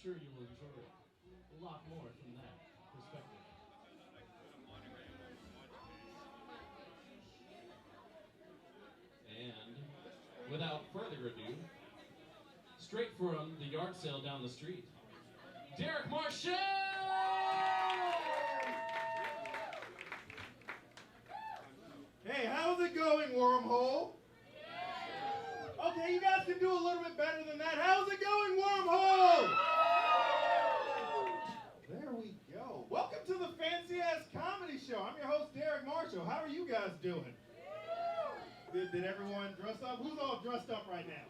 sure you will enjoy a lot more from that perspective. And without further ado, straight from the yard sale down the street, Derek Marshall! Hey, how's it going, Wormhole? Okay, you guys can do a little bit better than that. How's it going, Wormhole? There we go. Welcome to the fancy-ass comedy show. I'm your host, Derek Marshall. How are you guys doing? Did everyone dress up? Who's all dressed up right now?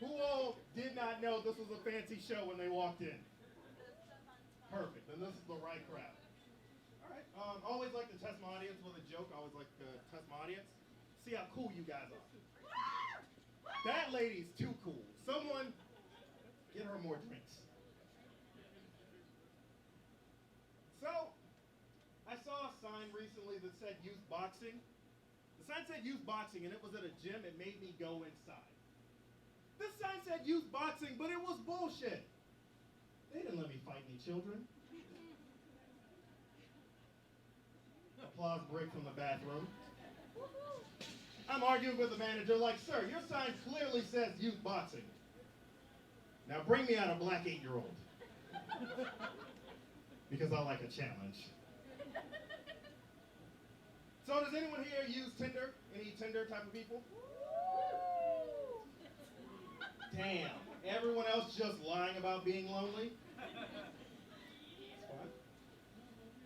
Who all did not know this was a fancy show when they walked in? Perfect. Then this is the right crowd. All right. I always like to test my audience with a joke. I always like to test my audience. See how cool you guys are. That lady's too cool. Someone get her more drinks. So, I saw a sign recently that said youth boxing. The sign said youth boxing, and it was at a gym. It made me go inside. This sign said youth boxing, but it was bullshit. They didn't let me fight any children. Applause break from the bathroom. I'm arguing with the manager like, sir, your sign clearly says youth boxing. Now bring me out a black 8-year-old. Because I like a challenge. So does anyone here use Tinder? Any Tinder type of people? Damn. Everyone else just lying about being lonely? It's fine.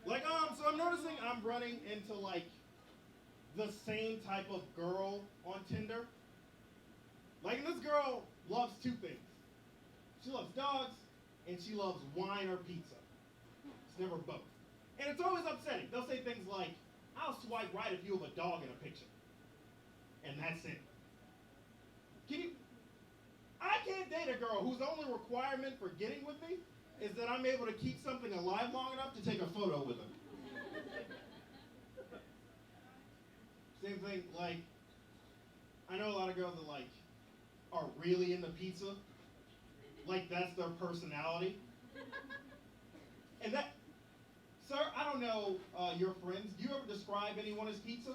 Like, so I'm noticing I'm running into, like, the same type of girl on Tinder. Like, and this girl loves two things. She loves dogs, and she loves wine or pizza. It's never both. And it's always upsetting. They'll say things like, I'll swipe right if you have a dog in a picture. And that's it. I can't date a girl whose only requirement for getting with me is that I'm able to keep something alive long enough to take a photo with her. Same thing, like, I know a lot of girls that, like, are really into pizza. Like, that's their personality. And that, sir, I don't know your friends. Do you ever describe anyone as pizza?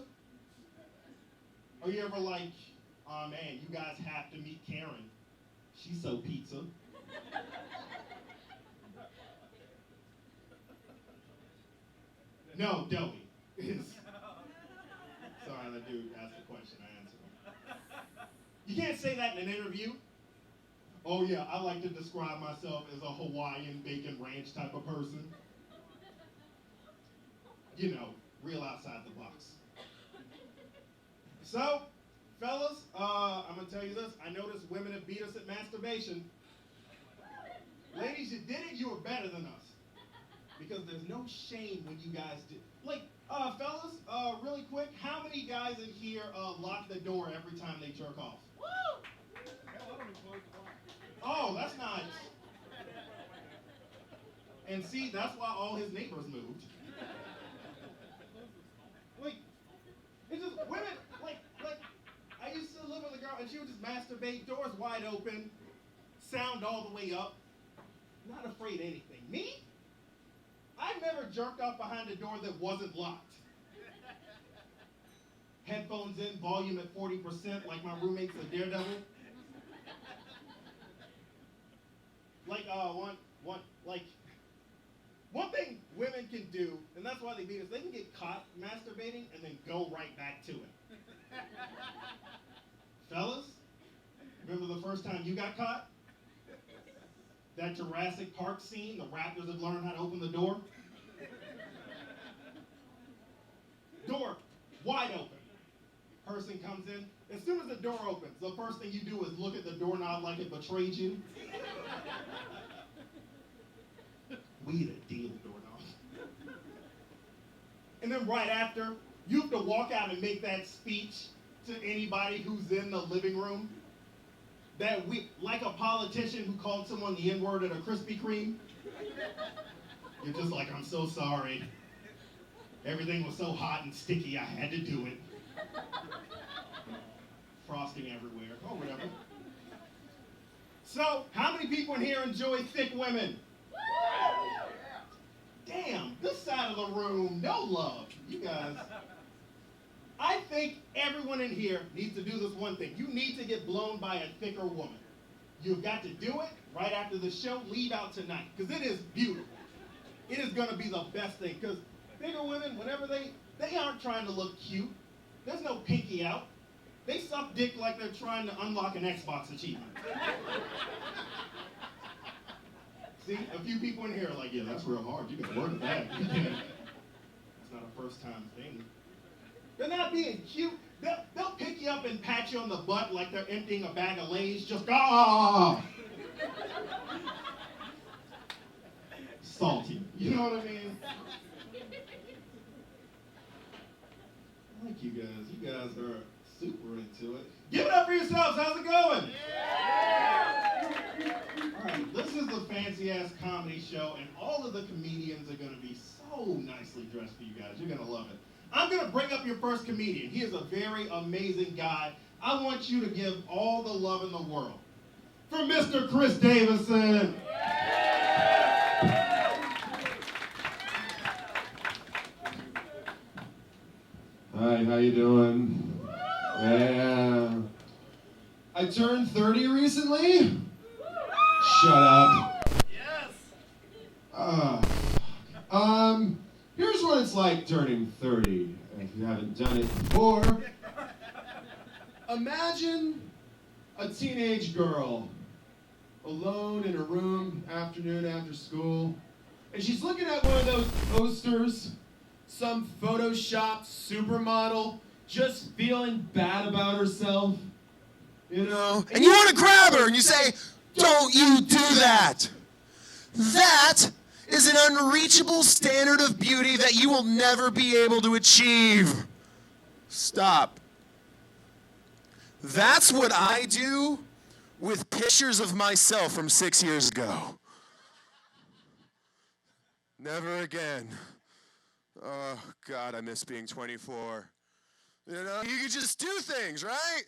Or you ever like, oh man, you guys have to meet Karen. She's so pizza. No, Doey. Sorry, that dude asked a question, I answered him. You can't say that in an interview. Oh yeah, I like to describe myself as a Hawaiian bacon ranch type of person. You know, real outside the box. So, fellas, I'm gonna tell you this. I noticed women have beat us at masturbation. Ladies, you did it, you were better than us. Because there's no shame when you guys do. Like, fellas, really quick, how many guys in here lock the door every time they jerk off? Woo! Oh, that's nice. And see, that's why all his neighbors moved. Like, it's just women, like, I used to live with a girl and she would just masturbate, doors wide open, sound all the way up, not afraid of anything. Me? I've never jerked off behind a door that wasn't locked. Headphones in, volume at 40%, like my roommate's a daredevil. Like, one thing women can do, and that's why they beat us, they can get caught masturbating and then go right back to it. Fellas, remember the first time you got caught? That Jurassic Park scene, the raptors have learned how to open the door? Door, wide open. Person comes in. As soon as the door opens, the first thing you do is look at the doorknob like it betrayed you. We the deal doorknob. And then right after, you have to walk out and make that speech to anybody who's in the living room. That we, like a politician who called someone the N-word at a Krispy Kreme. You're just like, I'm so sorry. Everything was so hot and sticky, I had to do it. Frosting everywhere, or whatever. So, how many people in here enjoy thick women? Damn, this side of the room, no love. You guys. I think everyone in here needs to do this one thing. You need to get blown by a thicker woman. You've got to do it right after the show. Leave out tonight, because it is beautiful. It is going to be the best thing, because bigger women, whenever they aren't trying to look cute. There's no pinky out. They suck dick like they're trying to unlock an Xbox achievement. See, a few people in here are like, yeah, that's real hard. You can work at that. It's not a first time thing. They're not being cute. They'll pick you up and pat you on the butt like they're emptying a bag of Lay's. Just ah. Salty. You know what I mean? I like you guys. You guys are super into it. Give it up for yourselves. How's it going? Yeah! All right, this is the fancy-ass comedy show, and all of the comedians are going to be so nicely dressed for you guys. You're going to love it. I'm going to bring up your first comedian. He is a very amazing guy. I want you to give all the love in the world for Mr. Chris Davison. Hi, how you doing? Yeah. I turned 30 recently. Shut up. Yes. Here's what it's like turning 30, if you haven't done it before. Imagine a teenage girl alone in a room, afternoon after school, and she's looking at one of those posters, some photoshopped supermodel, just feeling bad about herself, you know? And you want to grab her and you say, "Don't you do that." That is an unreachable standard of beauty that you will never be able to achieve. Stop. That's what I do with pictures of myself from 6 years ago. Never again. Oh, God, I miss being 24. You know, you could just do things, right?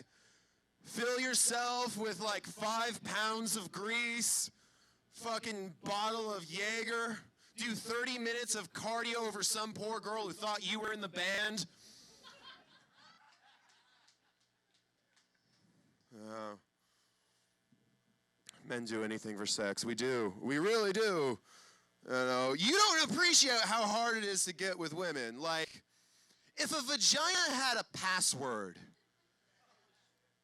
Fill yourself with like 5 pounds of grease, fucking bottle of Jaeger, do 30 minutes of cardio over some poor girl who thought you were in the band. Men do anything for sex. We do. We really do. You know, you don't appreciate how hard it is to get with women. Like, if a vagina had a password,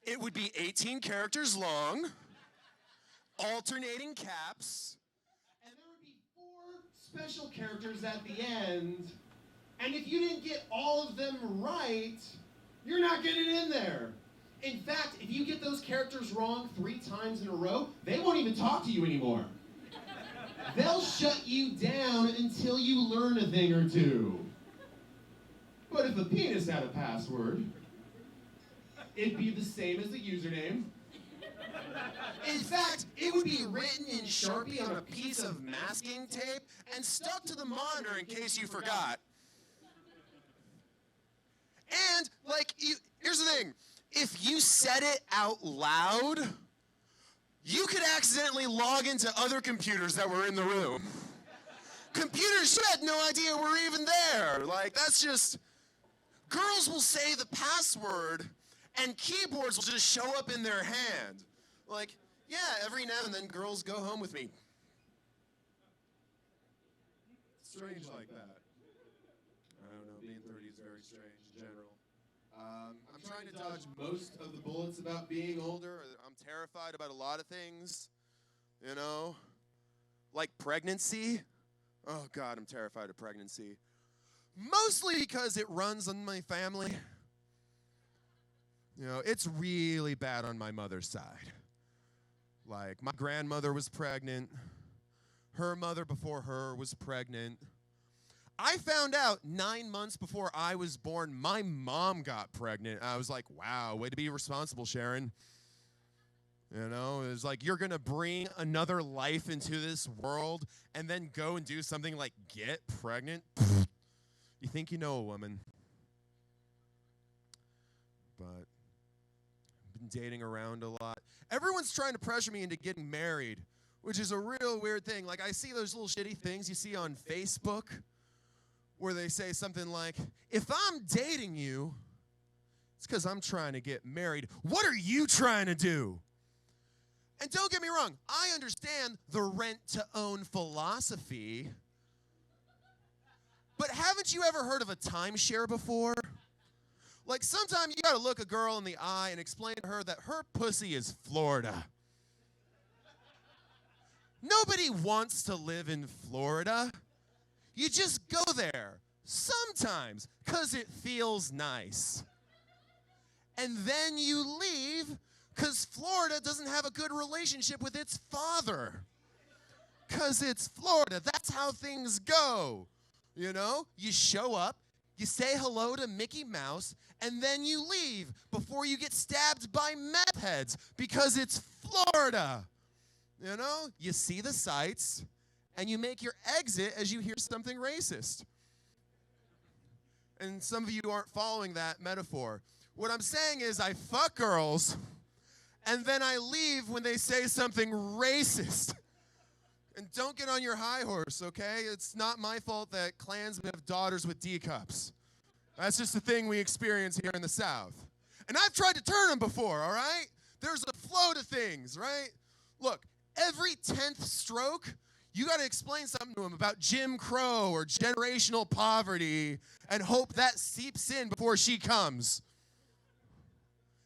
it would be 18 characters long, alternating caps, and there would be 4 special characters at the end, and if you didn't get all of them right, you're not getting in there. In fact, if you get those characters wrong 3 times in a row, they won't even talk to you anymore. They'll shut you down until you learn a thing or two. But if a penis had a password, it'd be the same as the username. In fact, it would be written in Sharpie on a piece of masking tape and stuck to the monitor in case you forgot. and like, here's the thing. If you said it out loud, you could accidentally log into other computers that were in the room. Computers had no idea we're even there. Like, that's just... Girls will say the password, and keyboards will just show up in their hand. Like, yeah, every now and then girls go home with me. Strange like that. I don't know, being 30 is very strange in general. I'm trying to dodge most of the bullets about being older. I'm terrified about a lot of things, you know? Like pregnancy. Oh, God, I'm terrified of pregnancy. Mostly because it runs in my family. You know, it's really bad on my mother's side. Like, my grandmother was pregnant. Her mother before her was pregnant. I found out 9 months before I was born, my mom got pregnant. I was like, wow, way to be responsible, Sharon. You know, it was like, you're going to bring another life into this world and then go and do something like get pregnant? You think you know a woman. But I've been dating around a lot. Everyone's trying to pressure me into getting married, which is a real weird thing. Like, I see those little shitty things you see on Facebook where they say something like, if I'm dating you, it's because I'm trying to get married. What are you trying to do? And don't get me wrong, I understand the rent-to-own philosophy, but haven't you ever heard of a timeshare before? Like, sometimes you gotta look a girl in the eye and explain to her that her pussy is Florida. Nobody wants to live in Florida. You just go there sometimes because it feels nice. And then you leave because Florida doesn't have a good relationship with its father. Because it's Florida. That's how things go. You know, you show up, you say hello to Mickey Mouse, and then you leave before you get stabbed by meth heads because it's Florida. You know, you see the sights, and you make your exit as you hear something racist. And some of you aren't following that metaphor. What I'm saying is I fuck girls, and then I leave when they say something racist. And don't get on your high horse, okay? It's not my fault that Klansmen have daughters with D cups. That's just a thing we experience here in the South. And I've tried to turn them before, all right? There's a flow to things, right? Look, every 10th stroke, you got to explain something to them about Jim Crow or generational poverty and hope that seeps in before she comes.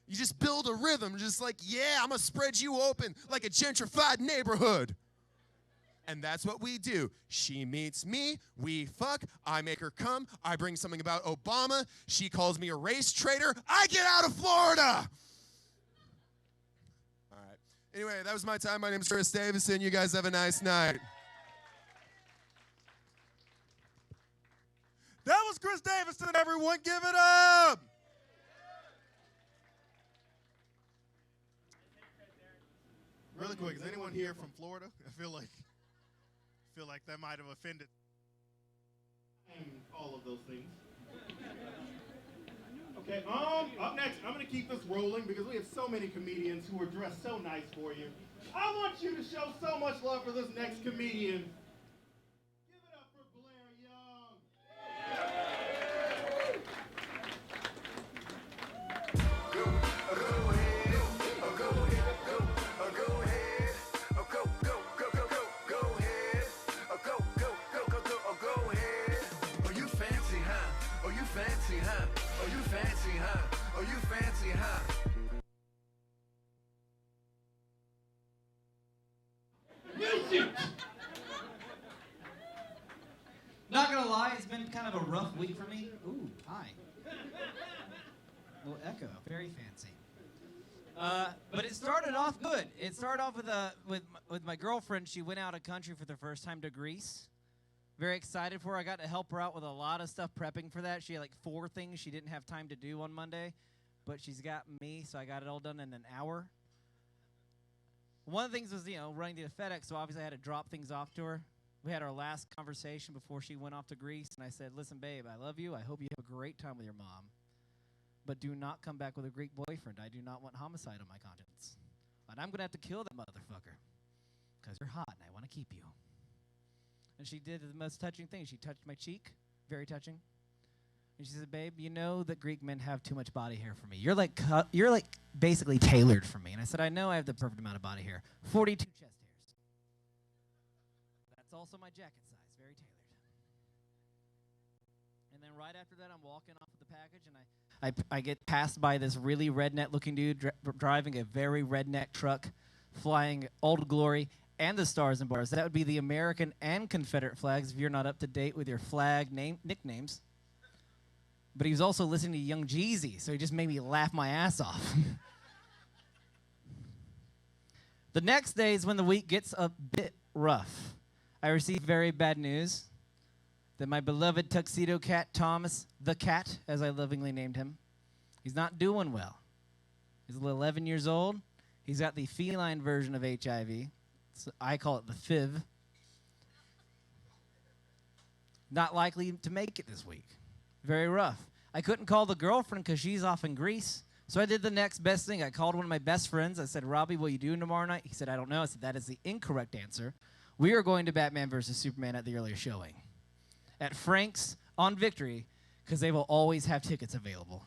You just build a rhythm, just like, yeah, I'm going to spread you open like a gentrified neighborhood. And that's what we do. She meets me, we fuck, I make her come, I bring something about Obama, she calls me a race traitor, I get out of Florida! All right. Anyway, that was my time. My name is Chris Davison. You guys have a nice night. That was Chris Davison, everyone. Give it up! Really quick, is anyone here from Florida? I feel like that might have offended all of those things. Okay, up next, I'm going to keep this rolling because we have so many comedians who are dressed so nice for you. I want you to show so much love for this next comedian. Give it up for Blair Young. Not gonna lie, it's been kind of a rough week for me. Ooh, hi. Little echo, very fancy. But it started off good. It started off with my girlfriend. She went out of country for the first time to Greece. Very excited for her. I got to help her out with a lot of stuff prepping for that. She had like 4 things she didn't have time to do on Monday, but she's got me, so I got it all done in an hour. One of the things was, running to the FedEx, so obviously I had to drop things off to her. We had our last conversation before she went off to Greece, and I said, listen, babe, I love you. I hope you have a great time with your mom, but do not come back with a Greek boyfriend. I do not want homicide on my conscience. And I'm going to have to kill that motherfucker because you're hot, and I want to keep you. And she did the most touching thing. She touched my cheek, very touching. And she said, babe, you know that Greek men have too much body hair for me. You're like basically tailored for me. And I said, I know I have the perfect amount of body hair. 42 chest hairs. That's also my jacket size, very tailored. And then right after that, I'm walking off with the package, and I get passed by this really redneck-looking dude driving a very redneck truck, flying Old Glory and the Stars and Bars. That would be the American and Confederate flags if you're not up to date with your flag nicknames. But he was also listening to Young Jeezy, so he just made me laugh my ass off. The next day is when the week gets a bit rough. I received very bad news that my beloved tuxedo cat Thomas, the cat, as I lovingly named him, he's not doing well. He's 11 years old. He's got the feline version of HIV. So I call it the FIV. Not likely to make it this week. Very rough. I couldn't call the girlfriend because she's off in Greece So I did the next best thing. I called one of my best friends. I said, Robbie, what are you doing tomorrow night? He said, I don't know. I said, that is the incorrect answer. We are going to Batman versus Superman at the earlier showing at Frank's on Victory, because they will always have tickets available.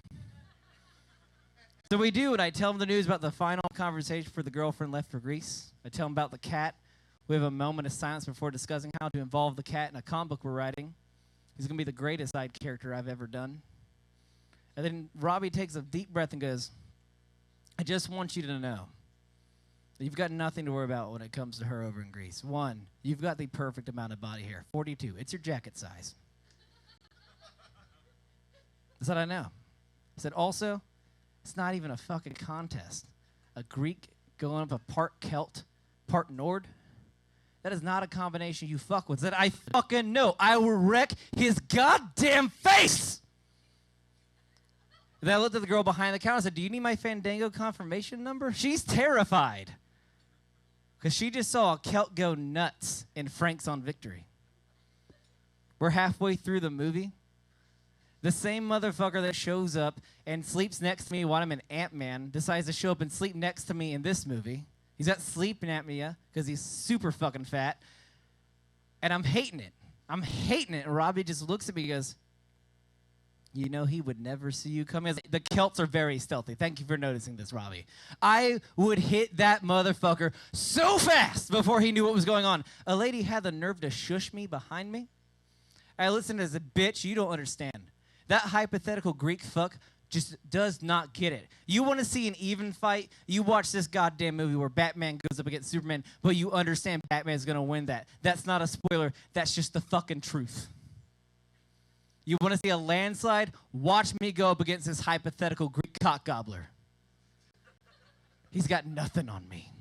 So we do, and I tell them the news about the final conversation for the girlfriend left for Greece. I tell them about the cat. We have a moment of silence before discussing how to involve the cat in a comic book we're writing. He's going to be the greatest side character I've ever done. And then Robbie takes a deep breath and goes, I just want you to know that you've got nothing to worry about when it comes to her over in Greece. One, you've got the perfect amount of body hair, 42. It's your jacket size. I said, I know. I said, also, it's not even a fucking contest. A Greek going up a part Celt, part Nord. That is not a combination you fuck with. That I fucking know. I will wreck his goddamn face. Then I looked at the girl behind the counter and said, do you need my Fandango confirmation number? She's terrified. Because she just saw a Celt go nuts in Frank's on Victory. We're halfway through the movie. The same motherfucker that shows up and sleeps next to me while I'm in Ant-Man decides to show up and sleep next to me in this movie. He's got sleep apnea because he's super fucking fat. And I'm hating it. I'm hating it. And Robbie just looks at me and goes, you know he would never see you coming. The Celts are very stealthy. Thank you for noticing this, Robbie. I would hit that motherfucker so fast before he knew what was going on. A lady had the nerve to shush me behind me. I listened as a bitch. You don't understand. That hypothetical Greek fuck just does not get it. You want to see an even fight? You watch this goddamn movie where Batman goes up against Superman, but you understand Batman's going to win that. That's not a spoiler. That's just the fucking truth. You want to see a landslide? Watch me go up against this hypothetical Greek cock gobbler. He's got nothing on me.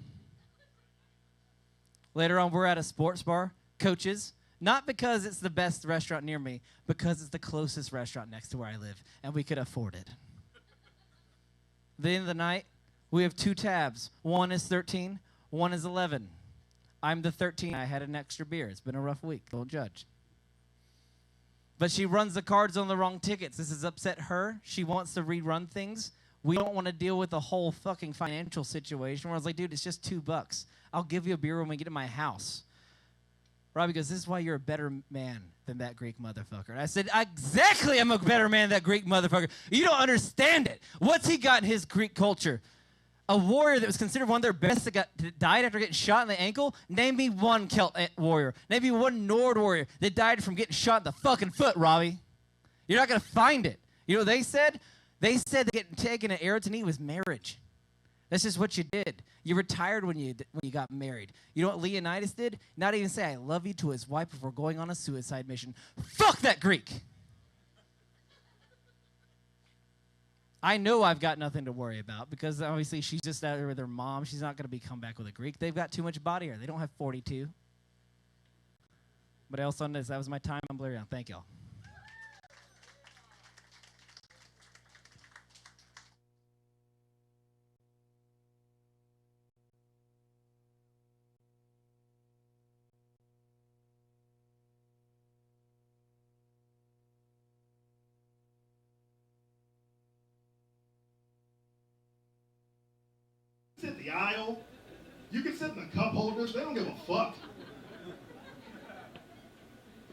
Later on, we're at a sports bar, Coach's. Not because it's the best restaurant near me, because it's the closest restaurant next to where I live, and we could afford it. At the end of the night, we have 2 tabs. One is 13, one is 11. I'm the 13. I had an extra beer. It's been a rough week. Don't judge. But she runs the cards on the wrong tickets. This has upset her. She wants to rerun things. We don't want to deal with the whole fucking financial situation where I was like, dude, it's just $2. I'll give you a beer when we get to my house. Robbie goes, this is why you're a better man than that Greek motherfucker. And I said, exactly, I'm a better man than that Greek motherfucker. You don't understand it. What's he got in his Greek culture? A warrior that was considered one of their best that died after getting shot in the ankle? Name me one Celt warrior. Name me one Nord warrior that died from getting shot in the fucking foot, Robbie. You're not going to find it. You know what they said? They said that getting taken an arrow to knee was marriage. That's just what you did. You retired when you got married. You know what Leonidas did? Not even say I love you to his wife before going on a suicide mission. Fuck that Greek. I know I've got nothing to worry about because obviously she's just out there with her mom. She's not going to be come back with a Greek. They've got too much body hair. They don't have 42. But I also know that was my time. I'm blurry on. Thank y'all. Sit in the aisle. You can sit in the cup holders. They don't give a fuck.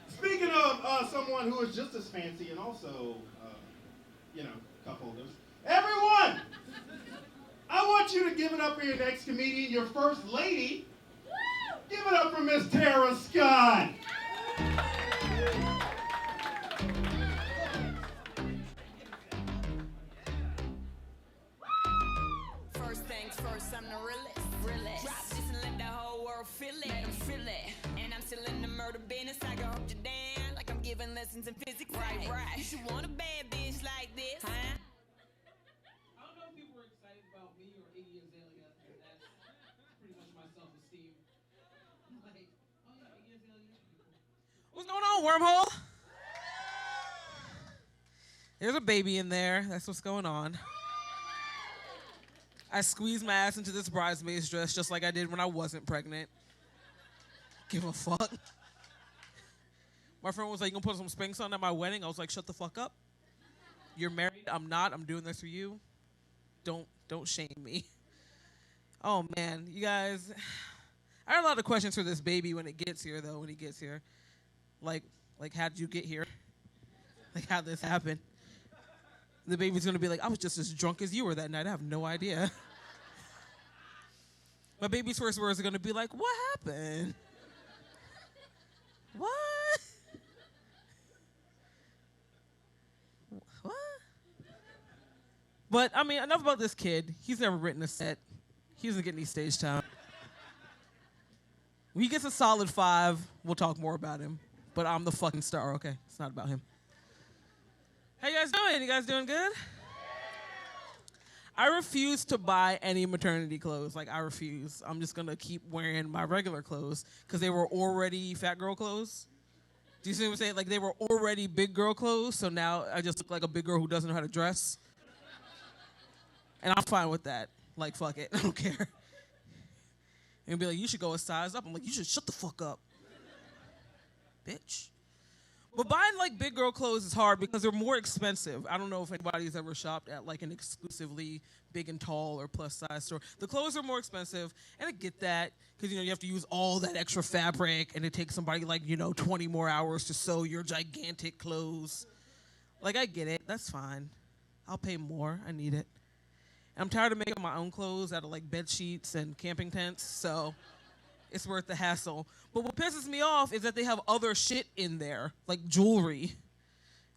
Speaking of someone who is just as fancy and also, cup holders. Everyone! I want you to give it up for your next comedian, your first lady. Give it up for Miss Tara Scott. First things first, I'm the realest. Drop this and let the whole world feel it. Let them feel it. And I'm still in the murder business. I can hold you down like I'm giving lessons in physics. Right. You should want a bad bitch like this, huh? I don't know if people were excited about me or Iggy Azalea. That's pretty much my self-esteem. Like, oh yeah, Iggy Azalea. What's going on, Wormhole? There's a baby in there. That's what's going on. I squeezed my ass into this bridesmaid's dress just like I did when I wasn't pregnant. Give a fuck. My friend was like, you gonna put some Spanx on at my wedding? I was like, shut the fuck up. You're married, I'm not, I'm doing this for you. Don't shame me. Oh man, you guys, I have a lot of questions for this baby when it gets here though. When he gets here, like how did you get here? Like how'd this happen? The baby's gonna be like, I was just as drunk as you were that night. I have no idea. My baby's first words are gonna be like, what happened? What? What? But, I mean, enough about this kid. He's never written a set. He doesn't get any stage time. When he gets a solid 5, we'll talk more about him. But I'm the fucking star, okay? It's not about him. How you guys doing? You guys doing good? I refuse to buy any maternity clothes. Like, I refuse. I'm just going to keep wearing my regular clothes because they were already fat girl clothes. Do you see what I'm saying? Like, they were already big girl clothes, so now I just look like a big girl who doesn't know how to dress. And I'm fine with that. Like, fuck it. I don't care. And be like, you should go a size up. I'm like, you should shut the fuck up. Bitch. But buying, like, big girl clothes is hard because they're more expensive. I don't know if anybody's ever shopped at, like, an exclusively big and tall or plus-size store. The clothes are more expensive, and I get that because, you know, you have to use all that extra fabric, and it takes somebody, like, 20 more hours to sew your gigantic clothes. Like, I get it. That's fine. I'll pay more. I need it. I'm tired of making my own clothes out of, like, bed sheets and camping tents, so it's worth the hassle. But what pisses me off is that they have other shit in there, like jewelry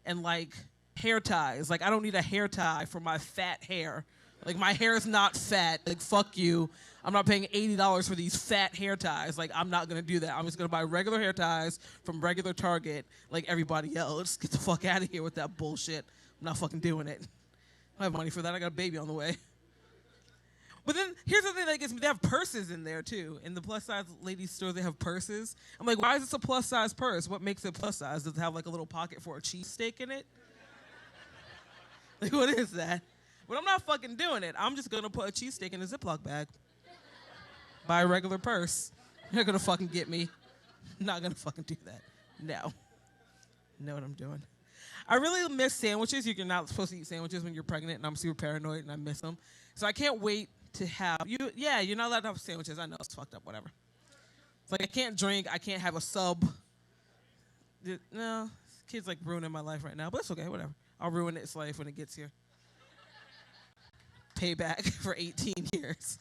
and, like, hair ties. Like, I don't need a hair tie for my fat hair. Like, my hair is not fat. Like, fuck you. I'm not paying $80 for these fat hair ties. Like, I'm not going to do that. I'm just going to buy regular hair ties from regular Target like everybody else. Get the fuck out of here with that bullshit. I'm not fucking doing it. I don't have money for that. I got a baby on the way. But then, here's the thing that gets me. They have purses in there, too. In the plus-size ladies' store, they have purses. I'm like, why is this a plus-size purse? What makes it plus-size? Does it have, like, a little pocket for a cheesesteak in it? Like, what is that? But I'm not fucking doing it. I'm just going to put a cheesesteak in a Ziploc bag. Buy a regular purse. You're not going to fucking get me. I'm not going to fucking do that. No. Know what I'm doing. I really miss sandwiches. You're not supposed to eat sandwiches when you're pregnant, and I'm super paranoid, and I miss them. So I can't wait to have you. Yeah, you're not allowed to have sandwiches. I know it's fucked up. Whatever. It's like I can't drink. I can't have a sub. No, this kid's like ruining my life right now, but it's okay. Whatever. I'll ruin its life when it gets here. Payback for 18 years.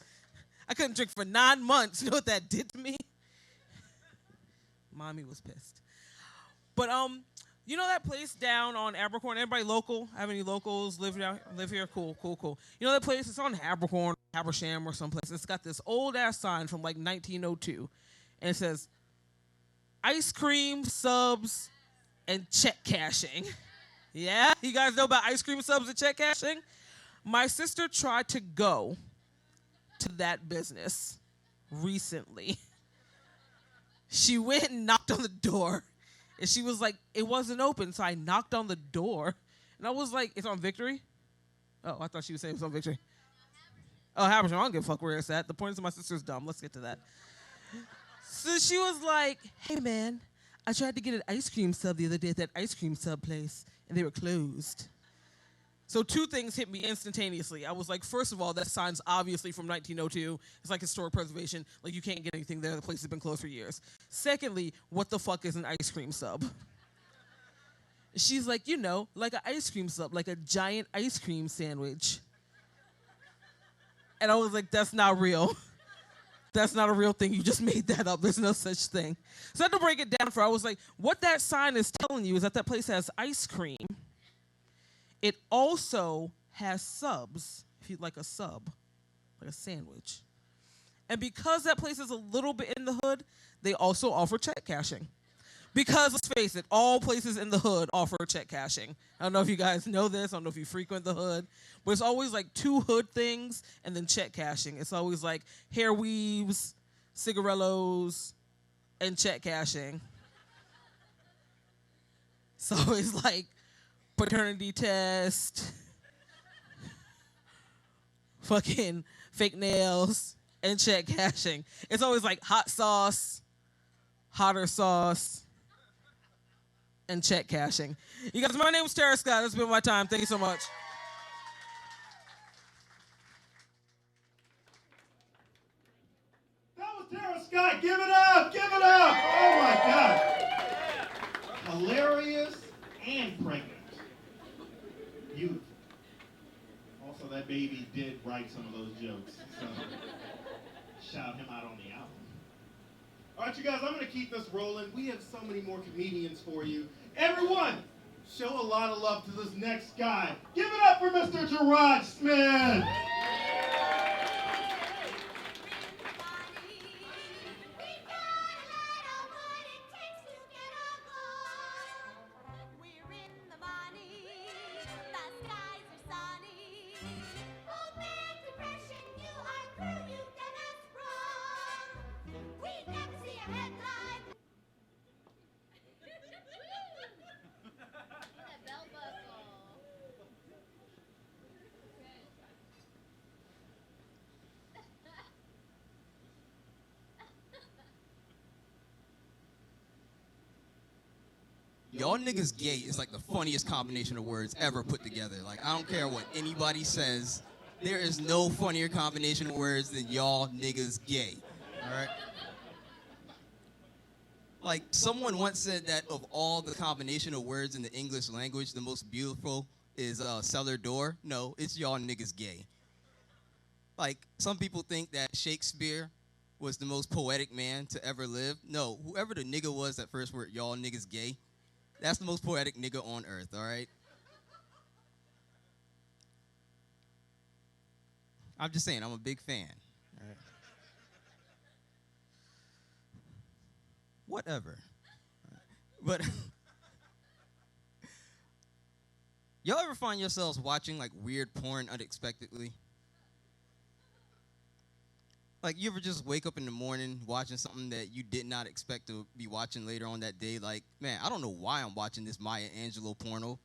I couldn't drink for 9 months. You know what that did to me? Mommy was pissed. But you know that place down on Abercorn? Everybody local? Have any locals live here? Cool. You know that place? It's on Abercorn, Habersham, or someplace. It's got this old-ass sign from, like, 1902. And it says, ice cream, subs, and check cashing. Yeah? You guys know about ice cream, subs, and check cashing? My sister tried to go to that business recently. She went and knocked on the door. And she was like, it wasn't open, so I knocked on the door. And I was like, it's on Victory? Oh, I thought she was saying it was on Victory. Oh, Habersham, I don't give a fuck where it's at. The point is my sister's dumb. Let's get to that. So she was like, hey, man, I tried to get an ice cream sub the other day at that ice cream sub place, and they were closed. So 2 things hit me instantaneously. I was like, first of all, that sign's obviously from 1902. It's like historic preservation. Like, you can't get anything there. The place has been closed for years. Secondly, what the fuck is an ice cream sub? She's like, like an ice cream sub, like a giant ice cream sandwich. And I was like, that's not real. That's not a real thing. You just made that up. There's no such thing. So I had to break it down for her. I was like, what that sign is telling you is that place has ice cream. It also has subs, if you'd like a sub, like a sandwich. And because that place is a little bit in the hood, they also offer check cashing. Because, let's face it, all places in the hood offer check cashing. I don't know if you guys know this. I don't know if you frequent the hood. But it's always like 2 hood things and then check cashing. It's always like hair weaves, cigarellos, and check cashing. It's always like paternity test, fucking fake nails, and check cashing. It's always like hot sauce, hotter sauce, and check cashing. You guys, my name is Tara Scott. This has been my time. Thank you so much. guy. Give it up. Give it up. Oh, my God. Hilarious and pregnant. Beautiful. Also, that baby did write some of those jokes. So, shout him out on the album. All right, you guys, I'm going to keep this rolling. We have so many more comedians for you. Everyone, show a lot of love to this next guy. Give it up for Mr. Gerard Smith. Y'all niggas gay is like the funniest combination of words ever put together. Like, I don't care what anybody says. There is no funnier combination of words than y'all niggas gay. All right? Like, someone once said that of all the combination of words in the English language, the most beautiful is cellar door. No, it's y'all niggas gay. Like, some people think that Shakespeare was the most poetic man to ever live. No, whoever the nigga was that first word, y'all niggas gay, that's the most poetic nigga on earth, all right? I'm just saying, I'm a big fan. All right? Whatever. But y'all ever find yourselves watching like weird porn unexpectedly? Like, you ever just wake up in the morning watching something that you did not expect to be watching later on that day? Like, man, I don't know why I'm watching this Maya Angelou porno.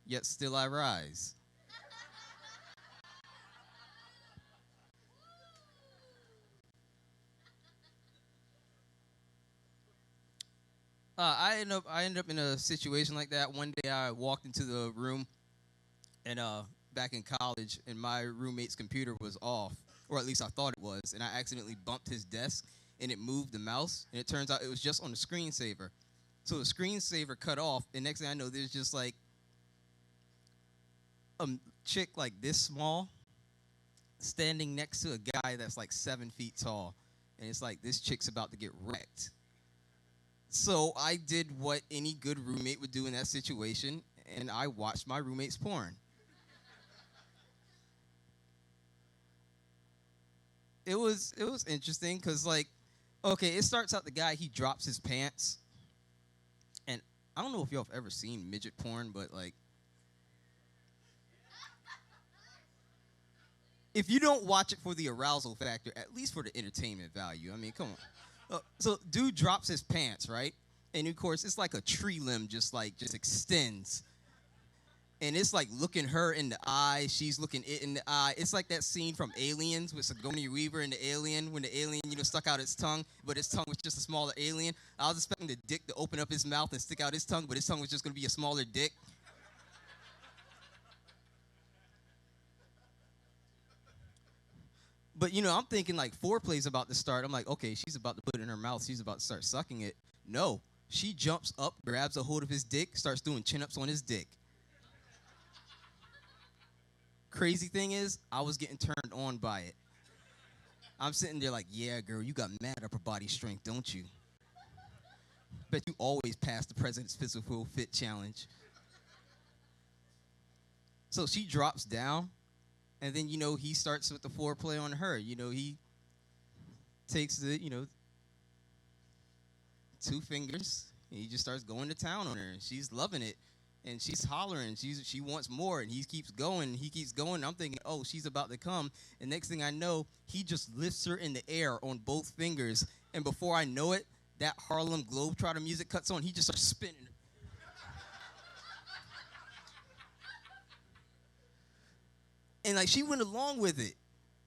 Yet still I rise. I ended up in a situation like that. One day I walked into the room and back in college, and my roommate's computer was off, or at least I thought it was, and I accidentally bumped his desk, and it moved the mouse, and it turns out it was just on the screensaver. So the screensaver cut off, and next thing I know, there's just like a chick like this small standing next to a guy that's like 7 feet tall, and it's like, this chick's about to get wrecked. So I did what any good roommate would do in that situation, and I watched my roommate's porn. It was interesting because, like, okay, it starts out the guy, he drops his pants. And I don't know if y'all have ever seen midget porn, but, like, if you don't watch it for the arousal factor, at least for the entertainment value. I mean, come on. So dude drops his pants, right? And, of course, it's like a tree limb just extends. And it's like looking her in the eye, she's looking it in the eye. It's like that scene from Aliens with Sigourney Weaver and the alien, when the alien, stuck out its tongue, but its tongue was just a smaller alien. I was expecting the dick to open up his mouth and stick out his tongue, but his tongue was just going to be a smaller dick. But, I'm thinking like foreplay's about to start. I'm like, okay, she's about to put it in her mouth. She's about to start sucking it. No, she jumps up, grabs a hold of his dick, starts doing chin-ups on his dick. Crazy thing is, I was getting turned on by it. I'm sitting there like, yeah, girl, you got mad upper body strength, don't you? Bet you always pass the President's Physical Fit Challenge. So she drops down, and then, he starts with the foreplay on her. He takes the, 2 fingers, and he just starts going to town on her, and she's loving it. And she's hollering. She wants more, and he keeps going. He keeps going. I'm thinking, oh, she's about to come. And next thing I know, he just lifts her in the air on both fingers. And before I know it, that Harlem Globetrotter music cuts on. He just starts spinning. And like, she went along with it.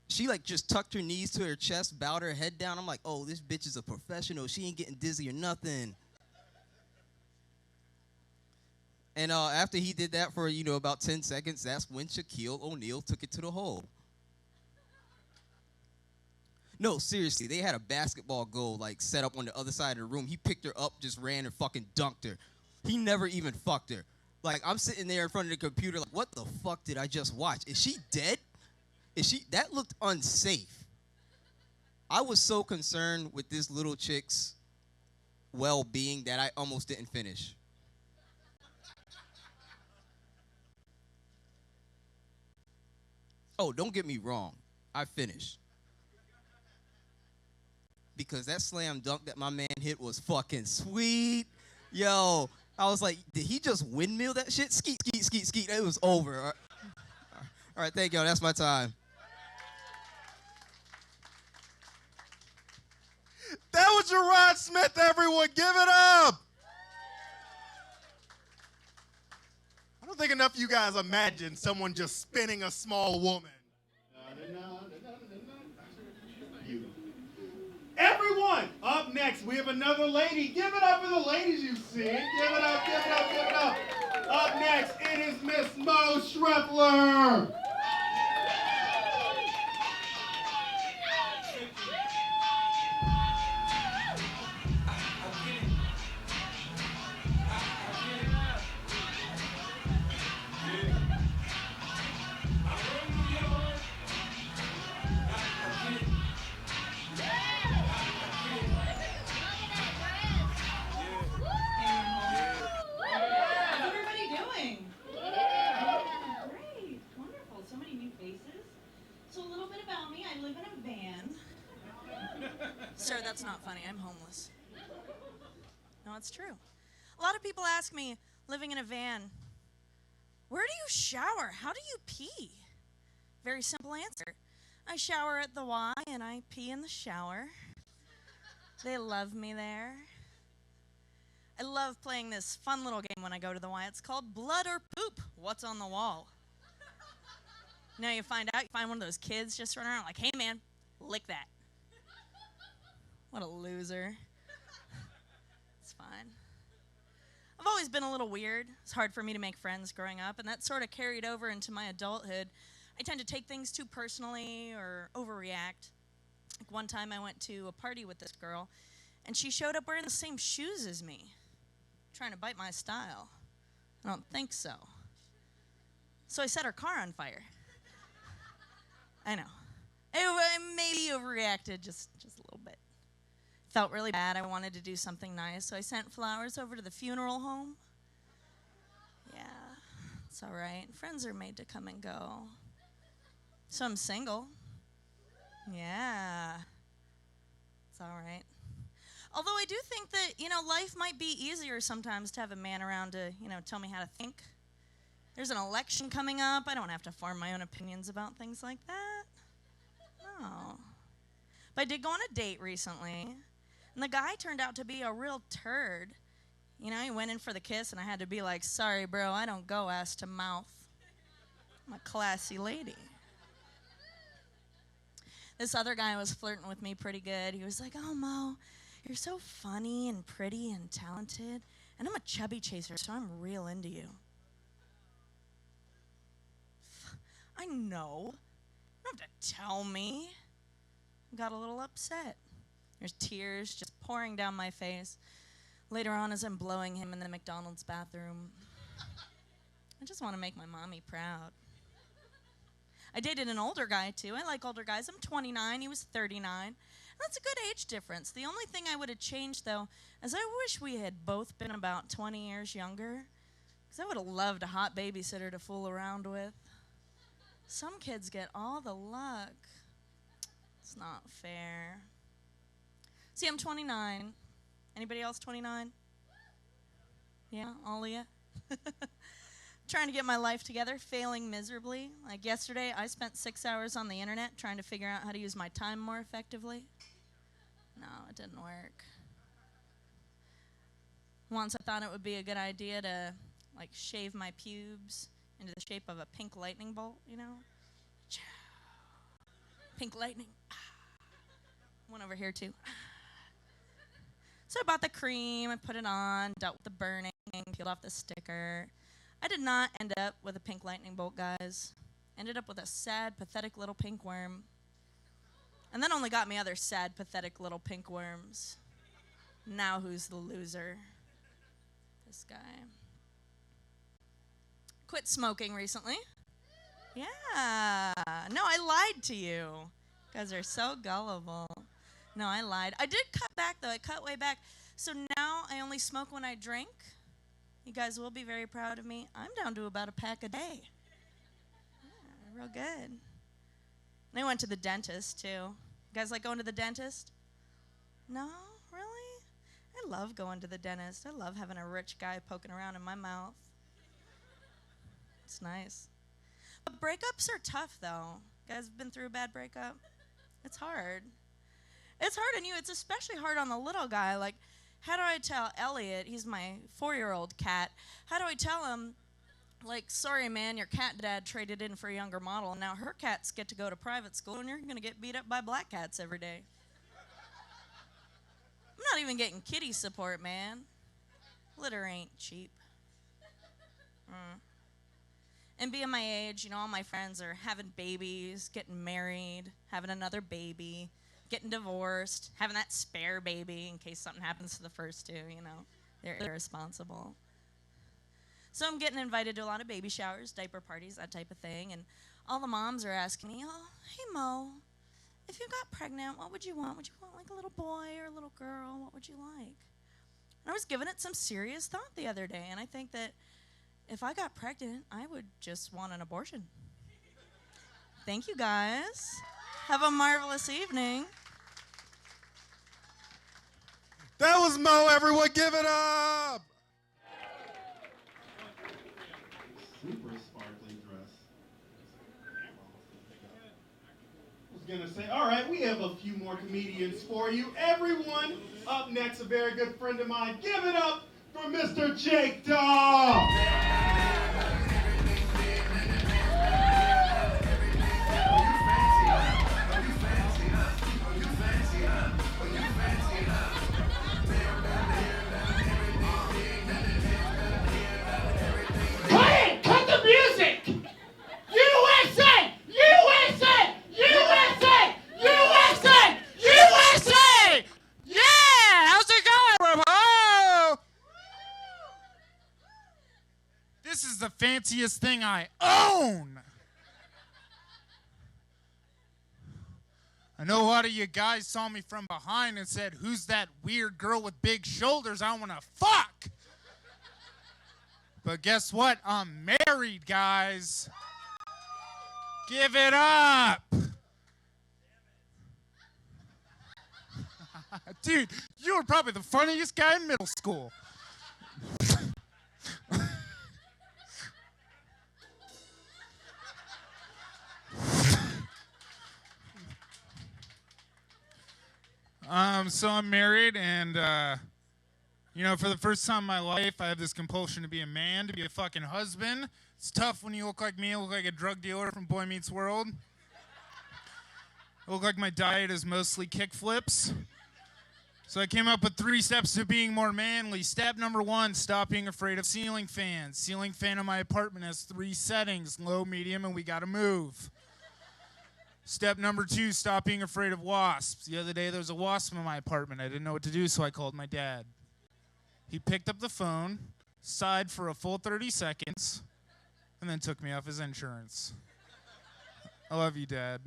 She like just tucked her knees to her chest, bowed her head down. I'm like, oh, this bitch is a professional. She ain't getting dizzy or nothing. And after he did that for, about 10 seconds, that's when Shaquille O'Neal took it to the hole. No, seriously, they had a basketball goal like set up on the other side of the room. He picked her up, just ran and fucking dunked her. He never even fucked her. Like, I'm sitting there in front of the computer like, what the fuck did I just watch? Is she dead? That looked unsafe. I was so concerned with this little chick's well-being that I almost didn't finish. Oh, don't get me wrong. I finished. Because that slam dunk that my man hit was fucking sweet. Yo, I was like, did he just windmill that shit? Skeet, skeet, skeet, skeet. It was over. All right, thank you. That's my time. That was Gerard Smith, everyone. Give it up. I don't think enough of you guys imagine someone just spinning a small woman. Everyone, up next, we have another lady. Give it up for the ladies you've seen. Give it up, give it up, give it up. Up next, it is Miss Mo Shreffler. Sir, that's not funny. I'm homeless. No, it's true. A lot of people ask me, living in a van, where do you shower? How do you pee? Very simple answer. I shower at the Y and I pee in the shower. They love me there. I love playing this fun little game when I go to the Y. It's called Blood or Poop. What's on the wall? Now you find one of those kids just running around like, hey man, lick that. What a loser. It's fine. I've always been a little weird. It's hard for me to make friends growing up, and that sort of carried over into my adulthood. I tend to take things too personally or overreact. Like one time I went to a party with this girl, and she showed up wearing the same shoes as me, trying to bite my style. I don't think so. So I set her car on fire. I know. I maybe overreacted just a little bit. Felt really bad. I wanted to do something nice, so I sent flowers over to the funeral home. Yeah, it's all right. Friends are made to come and go. So I'm single. Yeah, it's all right. Although I do think that, life might be easier sometimes to have a man around to, tell me how to think. There's an election coming up. I don't have to form my own opinions about things like that. No. But I did go on a date recently. And the guy turned out to be a real turd. He went in for the kiss, and I had to be like, sorry, bro, I don't go ass to mouth. I'm a classy lady. This other guy was flirting with me pretty good. He was like, oh, Mo, you're so funny and pretty and talented. And I'm a chubby chaser, so I'm real into you. I know. You don't have to tell me. I got a little upset. There's tears just pouring down my face. Later on, as I'm blowing him in the McDonald's bathroom, I just want to make my mommy proud. I dated an older guy, too. I like older guys. I'm 29. He was 39. That's a good age difference. The only thing I would have changed, though, is I wish we had both been about 20 years younger, because I would have loved a hot babysitter to fool around with. Some kids get all the luck. It's not fair. See, I'm 29. Anybody else 29? Yeah, all of you? Trying to get my life together, failing miserably. Like yesterday, I spent 6 hours on the internet trying to figure out how to use my time more effectively. No, it didn't work. Once I thought it would be a good idea to, shave my pubes into the shape of a pink lightning bolt, Pink lightning. One over here, too. So I bought the cream, I put it on, dealt with the burning, peeled off the sticker. I did not end up with a pink lightning bolt, guys. Ended up with a sad, pathetic little pink worm. And then only got me other sad, pathetic little pink worms. Now who's the loser? This guy. Quit smoking recently. Yeah. No, I lied to you. You guys are so gullible. No, I lied. I did cut back, though. I cut way back. So now I only smoke when I drink. You guys will be very proud of me. I'm down to about a pack a day. Yeah, real good. And I went to the dentist, too. You guys like going to the dentist? No? Really? I love going to the dentist. I love having a rich guy poking around in my mouth. It's nice. But breakups are tough, though. You guys been through a bad breakup? It's hard. It's hard on you. It's especially hard on the little guy. Like, how do I tell Elliot, he's my 4-year-old cat, how do I tell him, like, sorry, man, your cat dad traded in for a younger model, and now her cats get to go to private school, and you're going to get beat up by black cats every day. I'm not even getting kitty support, man. Litter ain't cheap. And being my age, you know, all my friends are having babies, getting married, having another baby, getting divorced, having that spare baby in case something happens to the first two, you know. They're irresponsible. So I'm getting invited to a lot of baby showers, diaper parties, that type of thing, and all the moms are asking me, oh, hey, Mo, if you got pregnant, what would you want? Would you want, like, a little boy or a little girl? What would you like? And I was giving it some serious thought the other day, and I think that if I got pregnant, I would just want an abortion. Thank you, guys. Have a marvelous evening. That was Mo, everyone give it up! Super sparkly dress. I was gonna say, all right, we have a few more comedians for you. Everyone, up next, a very good friend of mine. Give it up for Mr. Jake Dawg! The fanciest thing I own. I know a lot of you guys saw me from behind and said, who's that weird girl with big shoulders I want to fuck? But guess what? I'm married, guys. Give it up. Dude, you were probably the funniest guy in middle school. So I'm married, and, you know, for the first time in my life, I have this compulsion to be a man, to be a fucking husband. It's tough when you look like me, look like a drug dealer from Boy Meets World. I look like my diet is mostly kickflips. So I came up with 3 steps to being more manly. Step number 1, stop being afraid of ceiling fans. Ceiling fan in my apartment has 3 settings, low, medium, and we gotta move. Step number 2, stop being afraid of wasps. The other day there was a wasp in my apartment. I didn't know what to do, so I called my dad. He picked up the phone, sighed for a full 30 seconds, and then took me off his insurance. I love you, Dad.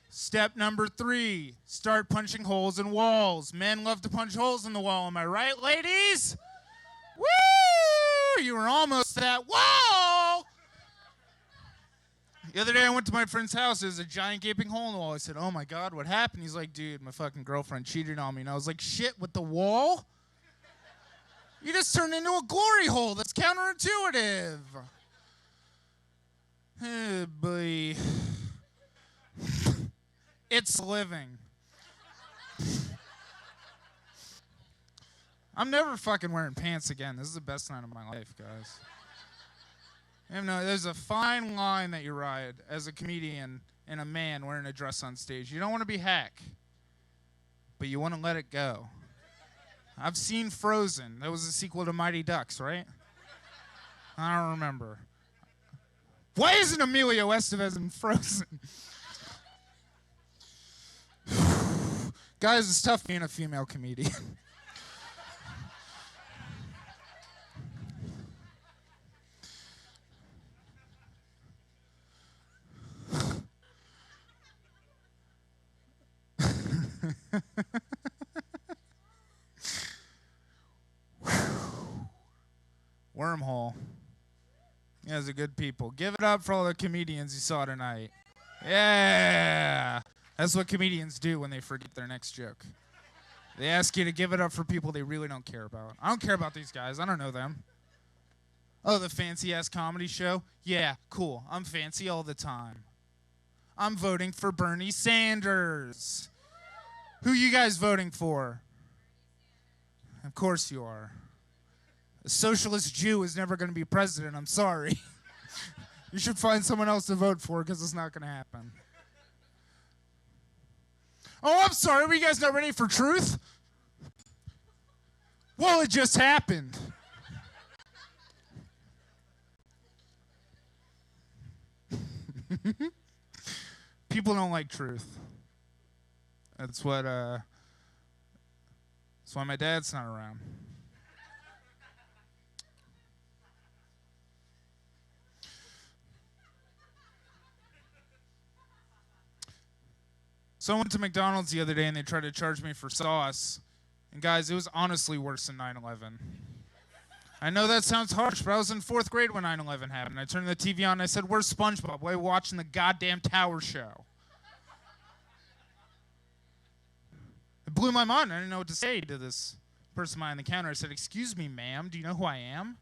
Step number 3, start punching holes in walls. Men love to punch holes in the wall, am I right, ladies? Woo! You were almost that wall! The other day I went to my friend's house. There's a giant gaping hole in the wall. I said, oh my God, what happened? He's like, dude, my fucking girlfriend cheated on me. And I was like, shit, with the wall? You just turned into a glory hole. That's counterintuitive. Oh, boy. It's living. I'm never fucking wearing pants again. This is the best night of my life, guys. You know, there's a fine line that you ride as a comedian and a man wearing a dress on stage. You don't want to be hack, but you want to let it go. I've seen Frozen. That was a sequel to Mighty Ducks, right? I don't remember. Why isn't Emilio Estevez in Frozen? Guys, it's tough being a female comedian. Wormhole. You guys are good people. Give it up for all the comedians you saw tonight. Yeah. That's what comedians do when they forget their next joke. They ask you to give it up for people they really don't care about. I don't care about these guys. I don't know them. Oh, the fancy-ass comedy show? Yeah, cool. I'm fancy all the time. I'm voting for Bernie Sanders. Who you guys voting for? Of course you are. A socialist Jew is never going to be president. I'm sorry. You should find someone else to vote for because it's not going to happen. Oh, I'm sorry. Were you guys not ready for truth? Well, it just happened. People don't like truth. That's why my dad's not around. So I went to McDonald's the other day and they tried to charge me for sauce. And guys, it was honestly worse than 9/11. I know that sounds harsh, but I was in 4th grade when 9/11 happened. I turned the TV on and I said, "Where's SpongeBob? Why are we watching the goddamn Tower Show?" It blew my mind. I didn't know what to say to this person behind the counter. I said, "Excuse me, ma'am, do you know who I am?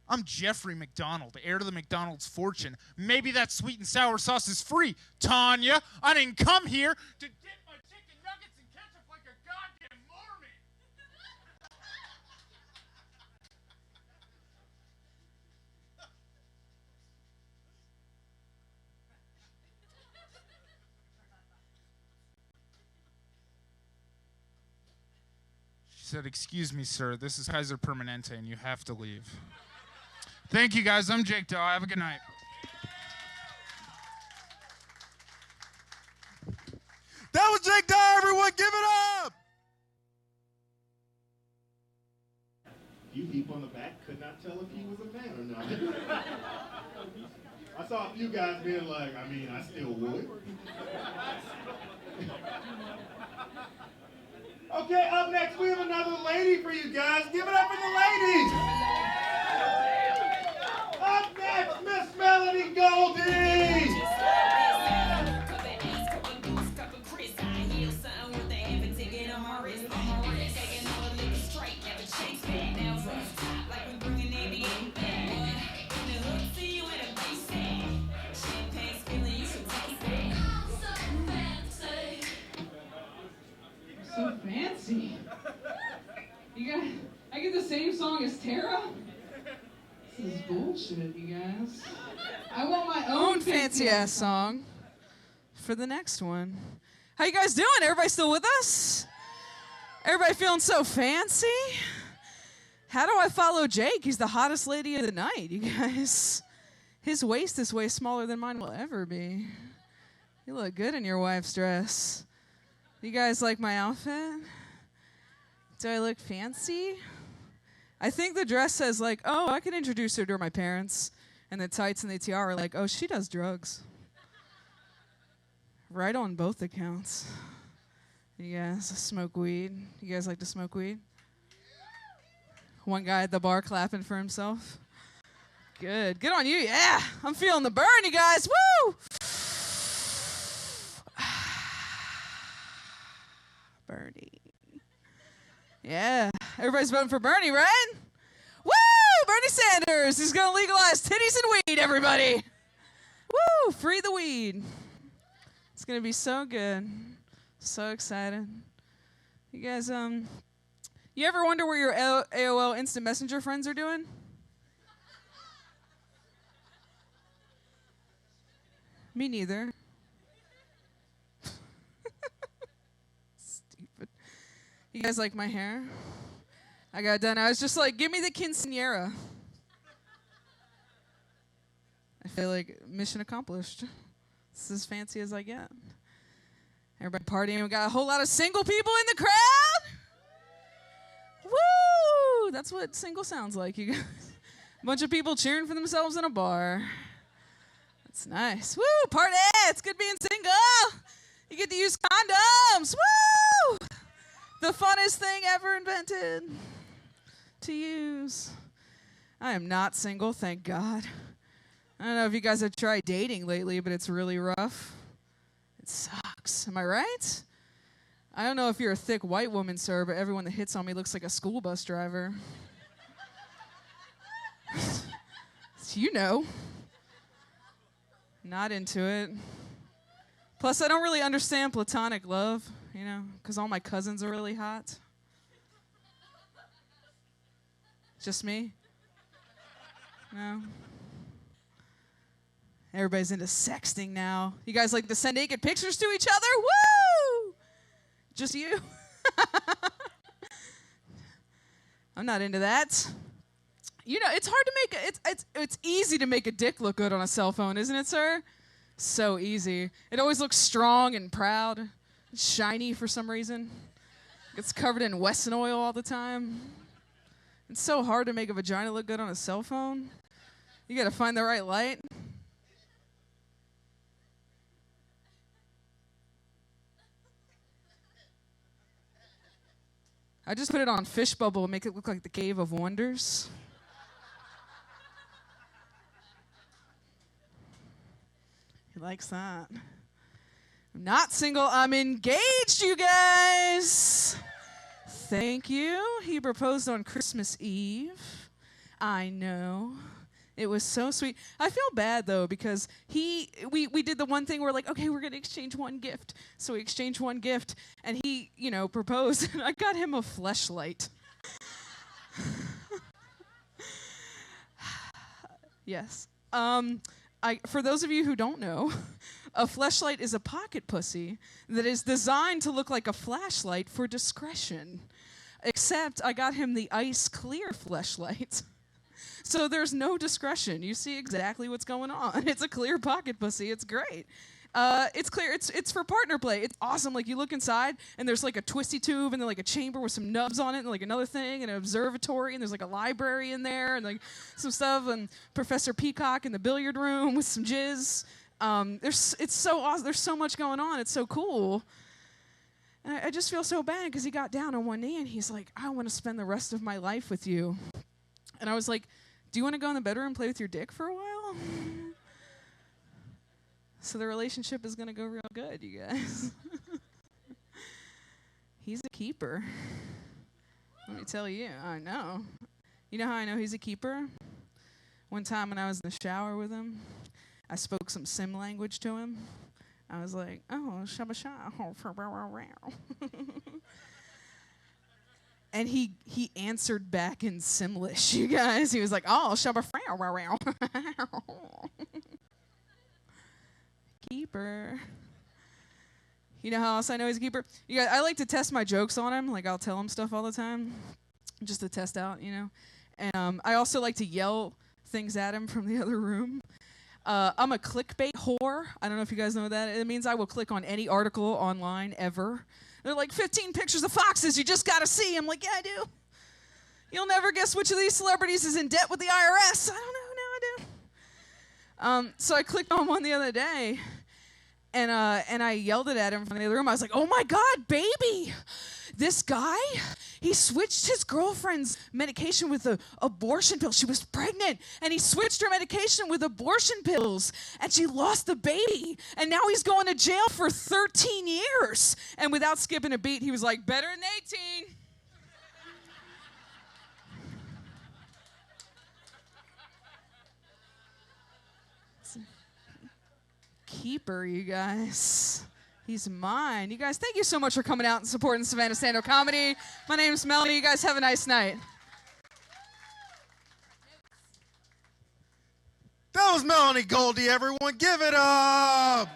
I'm Jeffrey McDonald, heir to the McDonald's fortune. Maybe that sweet and sour sauce is free, Tanya. I didn't come here to get my chicken nuggets and ketchup like a goddamn Mormon." She said, "Excuse me, sir, this is Kaiser Permanente and you have to leave." Thank you, guys. I'm Jake Daw. Have a good night. That was Jake Daw, everyone. Give it up. few people in the back could not tell if he was a man or not. I saw a few guys being like, I mean, I still would. Okay, up next we have another lady for you guys. Give it up for the ladies. Up next, Miss Melody Goldie. So fancy. I get the same song as Tara? This is bullshit, you guys. I want my own fancy ass song for the next one. How you guys doing? Everybody still with us? Everybody feeling so fancy? How do I follow Jake? He's the hottest lady of the night, you guys. His waist is way smaller than mine will ever be. You look good in your wife's dress. You guys like my outfit? Do I look fancy? I think the dress says like, oh, I can introduce her to my parents. And the tights and the tiara are like, oh, she does drugs. Right on both accounts. You guys smoke weed? You guys like to smoke weed? One guy at the bar clapping for himself. Good. Good on you. Yeah. I'm feeling the burn, you guys. Woo! Bernie. Yeah. Everybody's voting for Bernie, right? Woo! Bernie Sanders. He's going to legalize titties and weed, everybody. Woo! Free the weed. It's going to be so good. So excited. You guys, you ever wonder where your AOL Instant Messenger friends are doing? Me neither. Stupid. You guys like my hair? I got done. I was just like, give me the quinceañera. I feel like mission accomplished. This is as fancy as I get. Everybody partying. We got a whole lot of single people in the crowd. Woo! That's what single sounds like, you guys. A bunch of people cheering for themselves in a bar. That's nice. Woo! Party! It's good being single. You get to use condoms. Woo! The funnest thing ever invented to use. I am not single, thank God. I don't know if you guys have tried dating lately, but it's really rough. It sucks. Am I right? I don't know if you're a thick white woman, sir, but everyone that hits on me looks like a school bus driver. You know. Not into it. Plus, I don't really understand platonic love, you know, because all my cousins are really hot. Just me? No? Everybody's into sexting now. You guys like to send naked pictures to each other? Woo! Just you? I'm not into that. You know, it's hard to make it's easy to make a dick look good on a cell phone, isn't it, sir? So easy. It always looks strong and proud. It's shiny for some reason. It's covered in Wesson oil all the time. It's so hard to make a vagina look good on a cell phone. You gotta find the right light. I just put it on Fish Bubble and make it look like the Cave of Wonders. He likes that. I'm not single, I'm engaged, you guys. Thank you. He proposed on Christmas Eve. I know. It was so sweet. I feel bad, though, because we did the one thing where, like, okay, we're going to exchange one gift. So we exchanged one gift, and he, you know, proposed, and I got him a fleshlight. Yes. For those of you who don't know, a fleshlight is a pocket pussy that is designed to look like a flashlight for discretion. Except I got him the ice clear fleshlight. So there's no discretion. You see exactly what's going on. It's a clear pocket pussy. It's great. It's clear. It's for partner play. It's awesome. Like, you look inside, and there's like a twisty tube, and then like a chamber with some nubs on it, and like another thing, and an observatory, and there's like a library in there, and like some stuff, and Professor Peacock in the billiard room with some jizz. It's so awesome. There's so much going on. It's so cool. And I just feel so bad because he got down on one knee, and he's like, I want to spend the rest of my life with you. And I was like, do you want to go in the bedroom and play with your dick for a while? So the relationship is going to go real good, you guys. He's a keeper. Let me tell you, I know. You know how I know he's a keeper? One time when I was in the shower with him, I spoke some sim language to him. I was like, oh, shabba sha. And he answered back in Simlish, you guys. He was like, oh, shabba frow. Keeper. You know how else I know he's a keeper? You guys, I like to test my jokes on him. Like, I'll tell him stuff all the time just to test out, you know. And I also like to yell things at him from the other room. I'm a clickbait whore. I don't know if you guys know that. It means I will click on any article online ever. They're like 15 pictures of foxes you just gotta see. I'm like, yeah, I do. You'll never guess which of these celebrities is in debt with the IRS. I don't know, now I do. So I clicked on one the other day, and I yelled it at him from the other room. I was like, oh my God, baby, this guy, he switched his girlfriend's medication with the abortion pill. She was pregnant, and he switched her medication with abortion pills, and she lost the baby, and now he's going to jail for 13 years. And without skipping a beat, he was like, better than 18. Keeper, you guys. He's mine. You guys, thank you so much for coming out and supporting Savannah stand-up comedy. My name's Melanie. You guys have a nice night. That was Melanie Goldie, everyone. Give it up.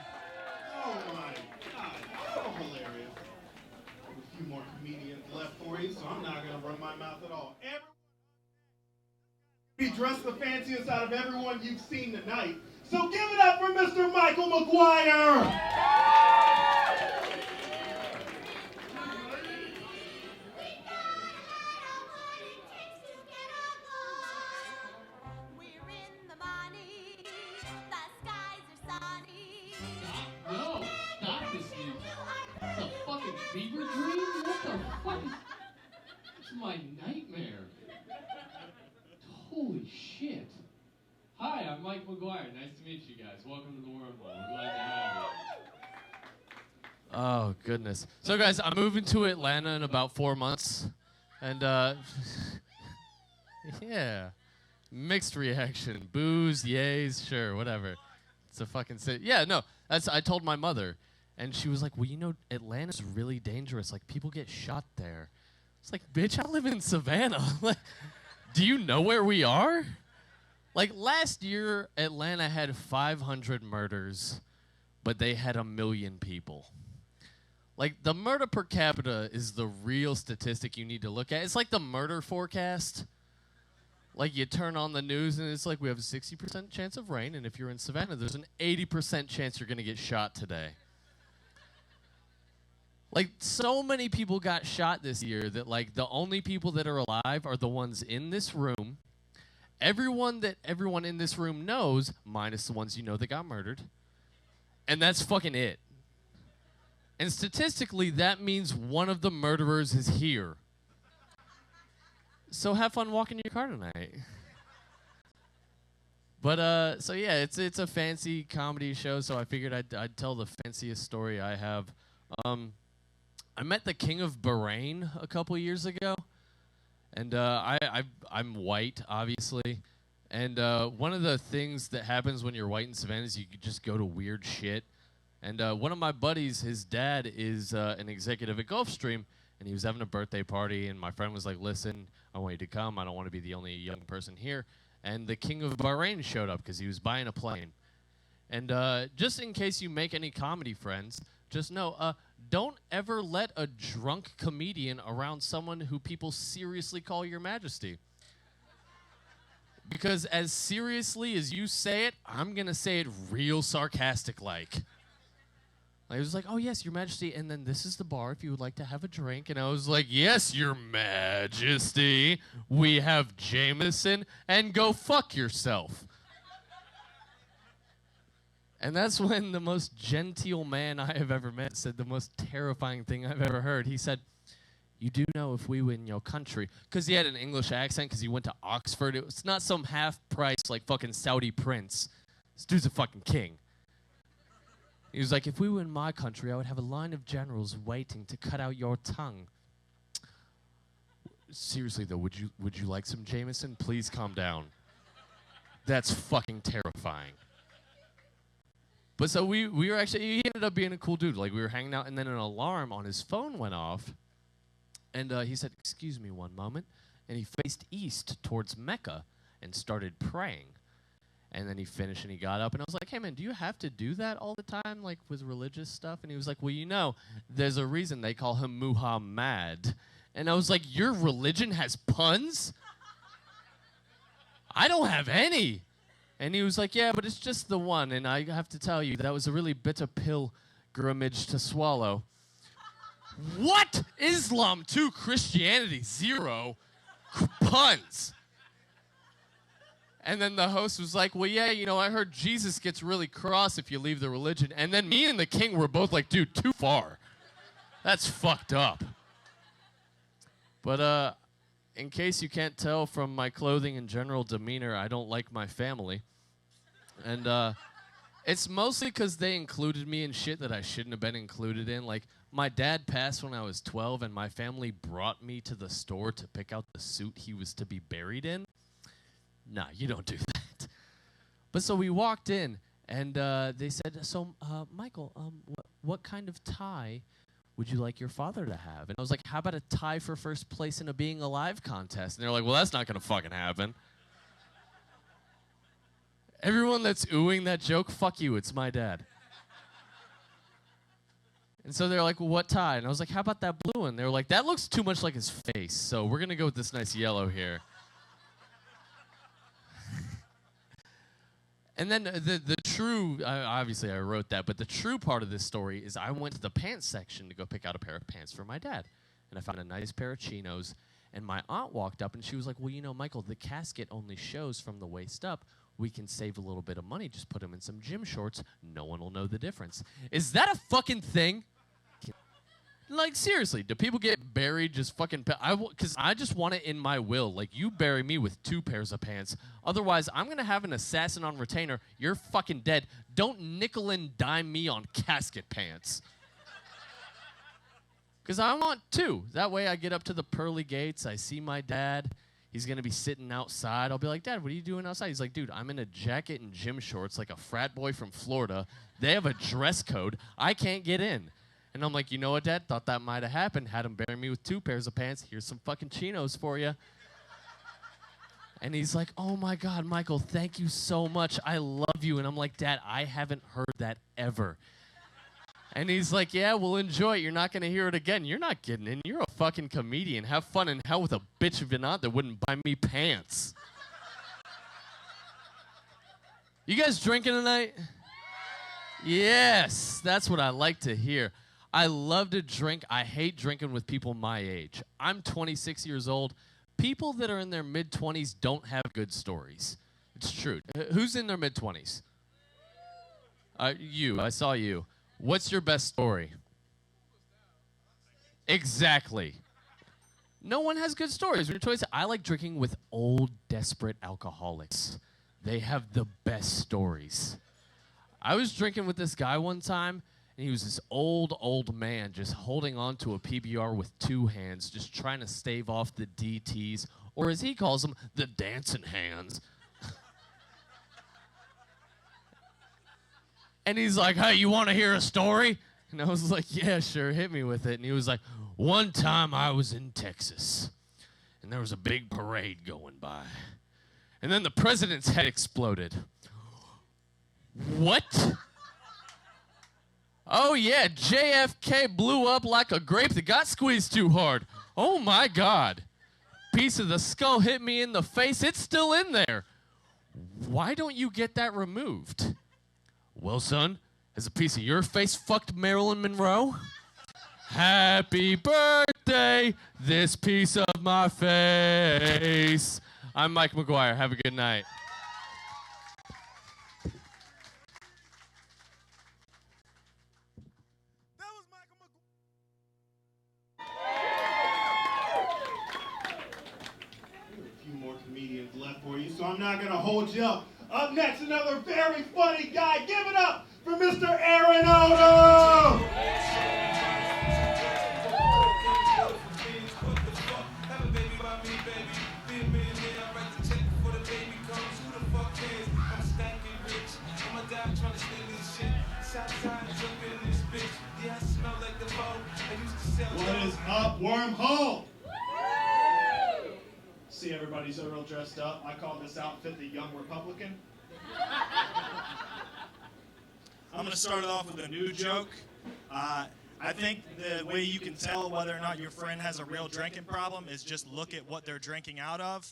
Oh my God, so hilarious. A few more comedians left for you, so I'm not going to run my mouth at all. Be dressed the fanciest out of everyone you've seen tonight. So give it up for Mr. Michael McGuire. fever dream? What the fuck is... It's my nightmare. Holy shit. Hi, I'm Mike McGuire. Nice to meet you guys. Welcome to the Wormhole. We're glad to have you. Oh, goodness. So, guys, I'm moving to Atlanta in about 4 months. And, yeah. Mixed reaction. Boos, yays, sure, whatever. It's a fucking city. Yeah, no. I told my mother. And she was like, well, you know, Atlanta's really dangerous. Like, people get shot there. It's like, bitch, I live in Savannah. Like, do you know where we are? Like, last year, Atlanta had 500 murders, but they had 1 million people. Like, the murder per capita is the real statistic you need to look at. It's like the murder forecast. Like, you turn on the news, and it's like, we have a 60% chance of rain, and if you're in Savannah, there's an 80% chance you're going to get shot today. Like, so many people got shot this year that, like, the only people that are alive are the ones in this room. Everyone that everyone in this room knows, minus the ones you know that got murdered. And that's fucking it. And statistically, that means one of the murderers is here. So have fun walking your car tonight. But, so yeah, it's a fancy comedy show, so I figured I'd tell the fanciest story I have. I met the King of Bahrain a couple years ago. And I'm white, obviously. And one of the things that happens when you're white in Savannah is you just go to weird shit. And one of my buddies, his dad is an executive at Gulfstream, and he was having a birthday party, and my friend was like, listen, I want you to come. I don't want to be the only young person here. And the King of Bahrain showed up because he was buying a plane. And just in case you make any comedy friends, just know, don't ever let a drunk comedian around someone who people seriously call your majesty. Because as seriously as you say it, I'm going to say it real sarcastic-like. I was like, oh, yes, your majesty, and then this is the bar if you would like to have a drink. And I was like, yes, your majesty, we have Jameson, and go fuck yourself. And that's when the most genteel man I have ever met said the most terrifying thing I've ever heard. He said, you do know if we were in your country, because he had an English accent because he went to Oxford. It's not some half-price, like, fucking Saudi prince. This dude's a fucking king. He was like, if we were in my country, I would have a line of generals waiting to cut out your tongue. Seriously, though, would you like some Jameson? Please calm down. That's fucking terrifying. But so we were actually, he ended up being a cool dude. Like, we were hanging out, and then an alarm on his phone went off. And he said, excuse me one moment. And he faced east towards Mecca and started praying. And then he finished, and he got up. And I was like, hey, man, do you have to do that all the time, like, with religious stuff? And he was like, well, you know, there's a reason they call him Muhammad. And I was like, your religion has puns? I don't have any. And he was like, yeah, but it's just the one. And I have to tell you, that was a really bitter pilgrimage to swallow. What? Islam 2, Christianity 0, puns. And then the host was like, well, yeah, you know, I heard Jesus gets really cross if you leave the religion. And then me and the king were both like, dude, too far. That's fucked up. But in case you can't tell from my clothing and general demeanor, I don't like my family. And it's mostly because they included me in shit that I shouldn't have been included in. Like, my dad passed when I was 12, and my family brought me to the store to pick out the suit he was to be buried in. Nah, you don't do that. But so we walked in, and they said, so, Michael, what kind of tie would you like your father to have? And I was like, how about a tie for first place in a Being Alive contest? And they're like, well, that's not going to fucking happen. Everyone that's oohing that joke, fuck you, it's my dad. And so they're like, well, what tie? And I was like, how about that blue one? They were like, that looks too much like his face, so we're going to go with this nice yellow here. And then the true, obviously I wrote that, but the true part of this story is I went to the pants section to go pick out a pair of pants for my dad. And I found a nice pair of chinos, and my aunt walked up, and she was like, well, you know, Michael, the casket only shows from the waist up. We can save a little bit of money. Just put them in some gym shorts. No one will know the difference. Is that a fucking thing? Like, seriously, do people get buried just fucking... Because I just want it in my will. Like, you bury me with 2 pairs of pants. Otherwise, I'm going to have an assassin on retainer. You're fucking dead. Don't nickel and dime me on casket pants. Because I want 2. That way I get up to the pearly gates. I see my dad. He's going to be sitting outside. I'll be like, Dad, what are you doing outside? He's like, dude, I'm in a jacket and gym shorts like a frat boy from Florida. They have a dress code. I can't get in. And I'm like, you know what, Dad? Thought that might have happened. Had him bury me with 2 pairs of pants. Here's some fucking chinos for you. And he's like, oh, my God, Michael, thank you so much. I love you. And I'm like, Dad, I haven't heard that ever. And he's like, yeah, well, enjoy it. You're not going to hear it again. You're not getting in. You're a fucking comedian. Have fun in hell with a bitch of an aunt that wouldn't buy me pants. You guys drinking tonight? Yes, that's what I like to hear. I love to drink. I hate drinking with people my age. I'm 26 years old. People that are in their mid-20s don't have good stories. It's true. Who's in their mid-20s? You. I saw you. What's your best story? Exactly. No one has good stories. When you're 20, I like drinking with old, desperate alcoholics. They have the best stories. I was drinking with this guy one time, and he was this old man just holding on to a PBR with 2 hands, just trying to stave off the DTs, or as he calls them, the dancing hands. And he's like, hey, you want to hear a story? And I was like, yeah, sure, hit me with it. And he was like, one time I was in Texas, and there was a big parade going by. And then the president's head exploded. What? Oh, yeah, JFK blew up like a grape that got squeezed too hard. Oh, my God. Piece of the skull hit me in the face. It's still in there. Why don't you get that removed? Well, son, has a piece of your face fucked Marilyn Monroe? Happy birthday, this piece of my face. I'm Mike McGuire. Have a good night. Left for you, so I'm not going to hold you up. Up next, another very funny guy. Give it up for Mr. Aaron Odo! What is up, Wormhole? See everybody's so real dressed up. I call this outfit the Young Republican. I'm going to start it off with a new joke. I think the way you can tell whether or not your friend has a real drinking problem is just look at what they're drinking out of.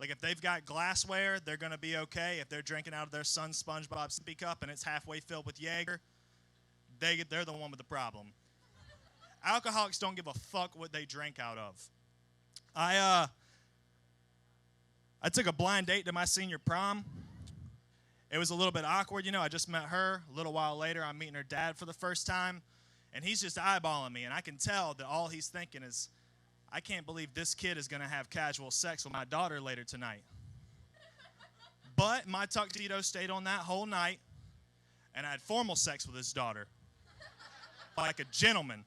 Like if they've got glassware, they're going to be okay. If they're drinking out of their son's SpongeBob sippy cup and it's halfway filled with Jaeger, they're the one with the problem. Alcoholics don't give a fuck what they drink out of. I took a blind date to my senior prom. It was a little bit awkward, I just met her. A little while later, I'm meeting her dad for the first time, and he's just eyeballing me, and I can tell that all he's thinking is, I can't believe this kid is going to have casual sex with my daughter later tonight. But my tuxedo stayed on that whole night, and I had formal sex with his daughter, like a gentleman.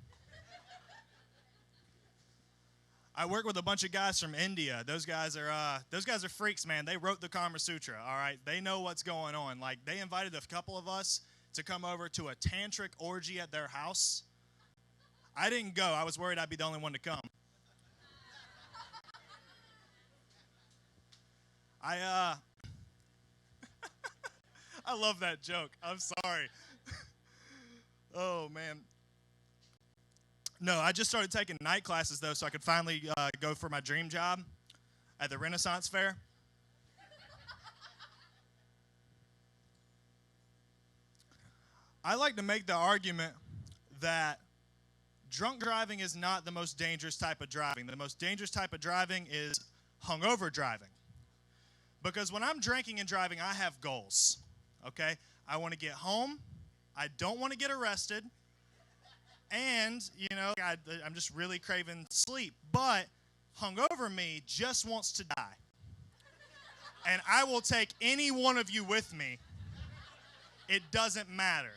I work with a bunch of guys from India. Those guys are freaks, man. They wrote the Kama Sutra, all right? They know what's going on. Like, they invited a couple of us to come over to a tantric orgy at their house. I didn't go. I was worried I'd be the only one to come. I love that joke. I'm sorry. Oh, man. No, I just started taking night classes, though, so I could finally go for my dream job at the Renaissance Fair. I like to make the argument that drunk driving is not the most dangerous type of driving. The most dangerous type of driving is hungover driving. Because when I'm drinking and driving, I have goals, okay? I want to get home. I don't want to get arrested. And, I'm just really craving sleep. But hungover me just wants to die. And I will take any one of you with me. It doesn't matter.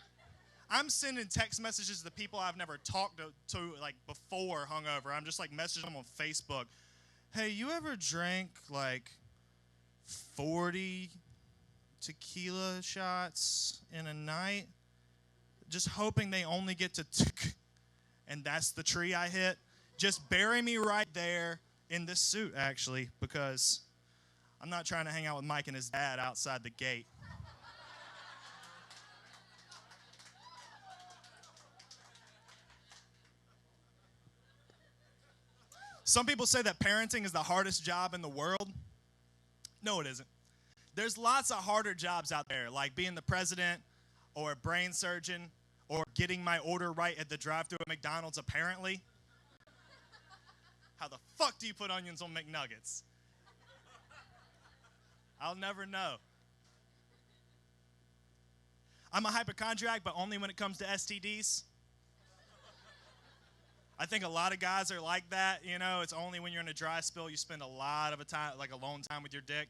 I'm sending text messages to people I've never talked to like before hungover. I'm just like messaging them on Facebook. Hey, you ever drank like 40 tequila shots in a night? Just hoping they only get to and that's the tree I hit. Just bury me right there in this suit, actually, because I'm not trying to hang out with Mike and his dad outside the gate. Some people say that parenting is the hardest job in the world. No, it isn't. There's lots of harder jobs out there, like being the president or a brain surgeon or getting my order right at the drive-thru at McDonald's, apparently. How the fuck do you put onions on McNuggets? I'll never know. I'm a hypochondriac, but only when it comes to STDs. I think a lot of guys are like that, It's only when you're in a dry spell you spend a lot of time, like alone time with your dick.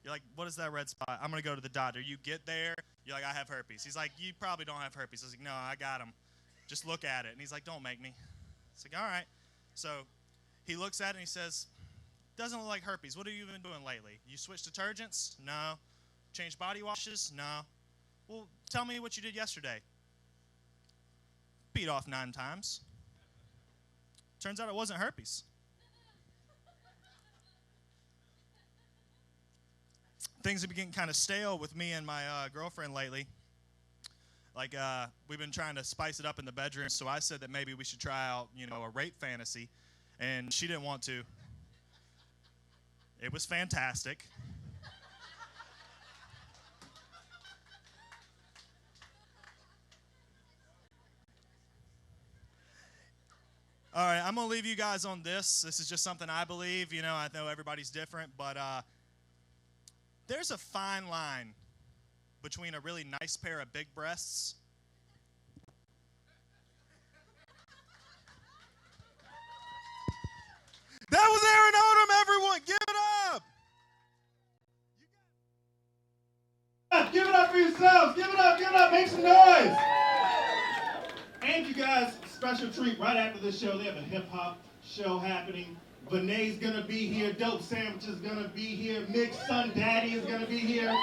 You're like, what is that red spot? I'm going to go to the doctor. You get there, you're like, I have herpes. He's like, you probably don't have herpes. I was like, no, I got him. Just look at it. And he's like, don't make me. It's like, all right. So he looks at it and he says, doesn't look like herpes. What have you been doing lately? You switched detergents? No. Changed body washes? No. Well, tell me what you did yesterday. Beat off 9 times. Turns out it wasn't herpes. Things have been getting kind of stale with me and my girlfriend lately. Like, we've been trying to spice it up in the bedroom, so I said that maybe we should try out, a rape fantasy, and she didn't want to. It was fantastic. All right, I'm going to leave you guys on this. This is just something I believe. I know everybody's different, but there's a fine line between a really nice pair of big breasts That was Aaron Odom, everyone. Give it up. Give it up for yourselves. Give it up. Make some noise. And you guys, special treat. Right after this show, they have a hip-hop show happening. Vinay's going to be here. Dope Sandwich is going to be here. Mick's son, Daddy, is going to be here.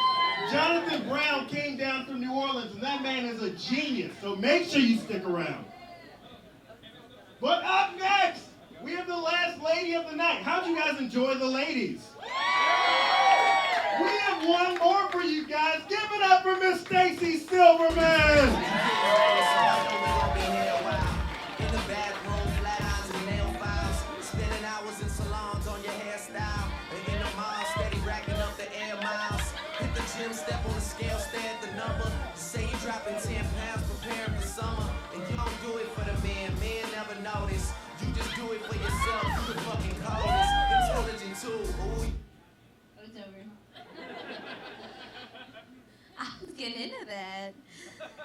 Jonathan Brown came down from New Orleans, and that man is a genius. So make sure you stick around. But up next, we have the last lady of the night. How'd you guys enjoy the ladies? We have one more for you guys. Give it up for Miss Stacy Silverman. Step on the scale, stare at the number. Say you're dropping 10 pounds, preparing for summer. And you don't do it for the man never notice. You just do it for yourself, you the fucking coldest. Intelligent too, ooh. Oh, it's over. I was getting into that.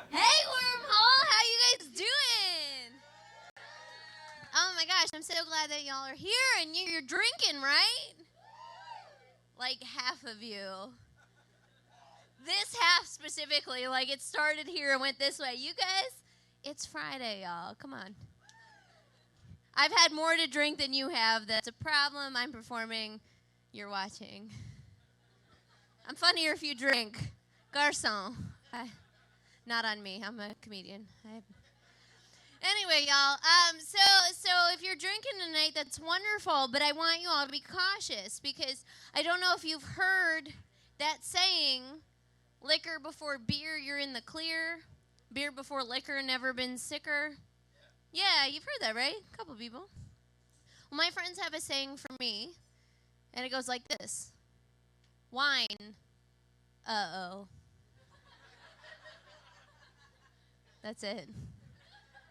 Hey, Wormhole, how you guys doing? Oh my gosh, I'm so glad that y'all are here and you're drinking, right? Like half of you. This half specifically, like it started here and went this way. You guys, it's Friday, y'all. Come on. I've had more to drink than you have. That's a problem. I'm performing. You're watching. I'm funnier if you drink. Garçon. Not on me. I'm a comedian. Anyway, y'all, so if you're drinking tonight, that's wonderful, but I want you all to be cautious because I don't know if you've heard that saying, liquor before beer, you're in the clear. Beer before liquor, never been sicker. Yeah, you've heard that, right? A couple people. Well, my friends have a saying for me, and it goes like this. Wine, uh-oh. That's it.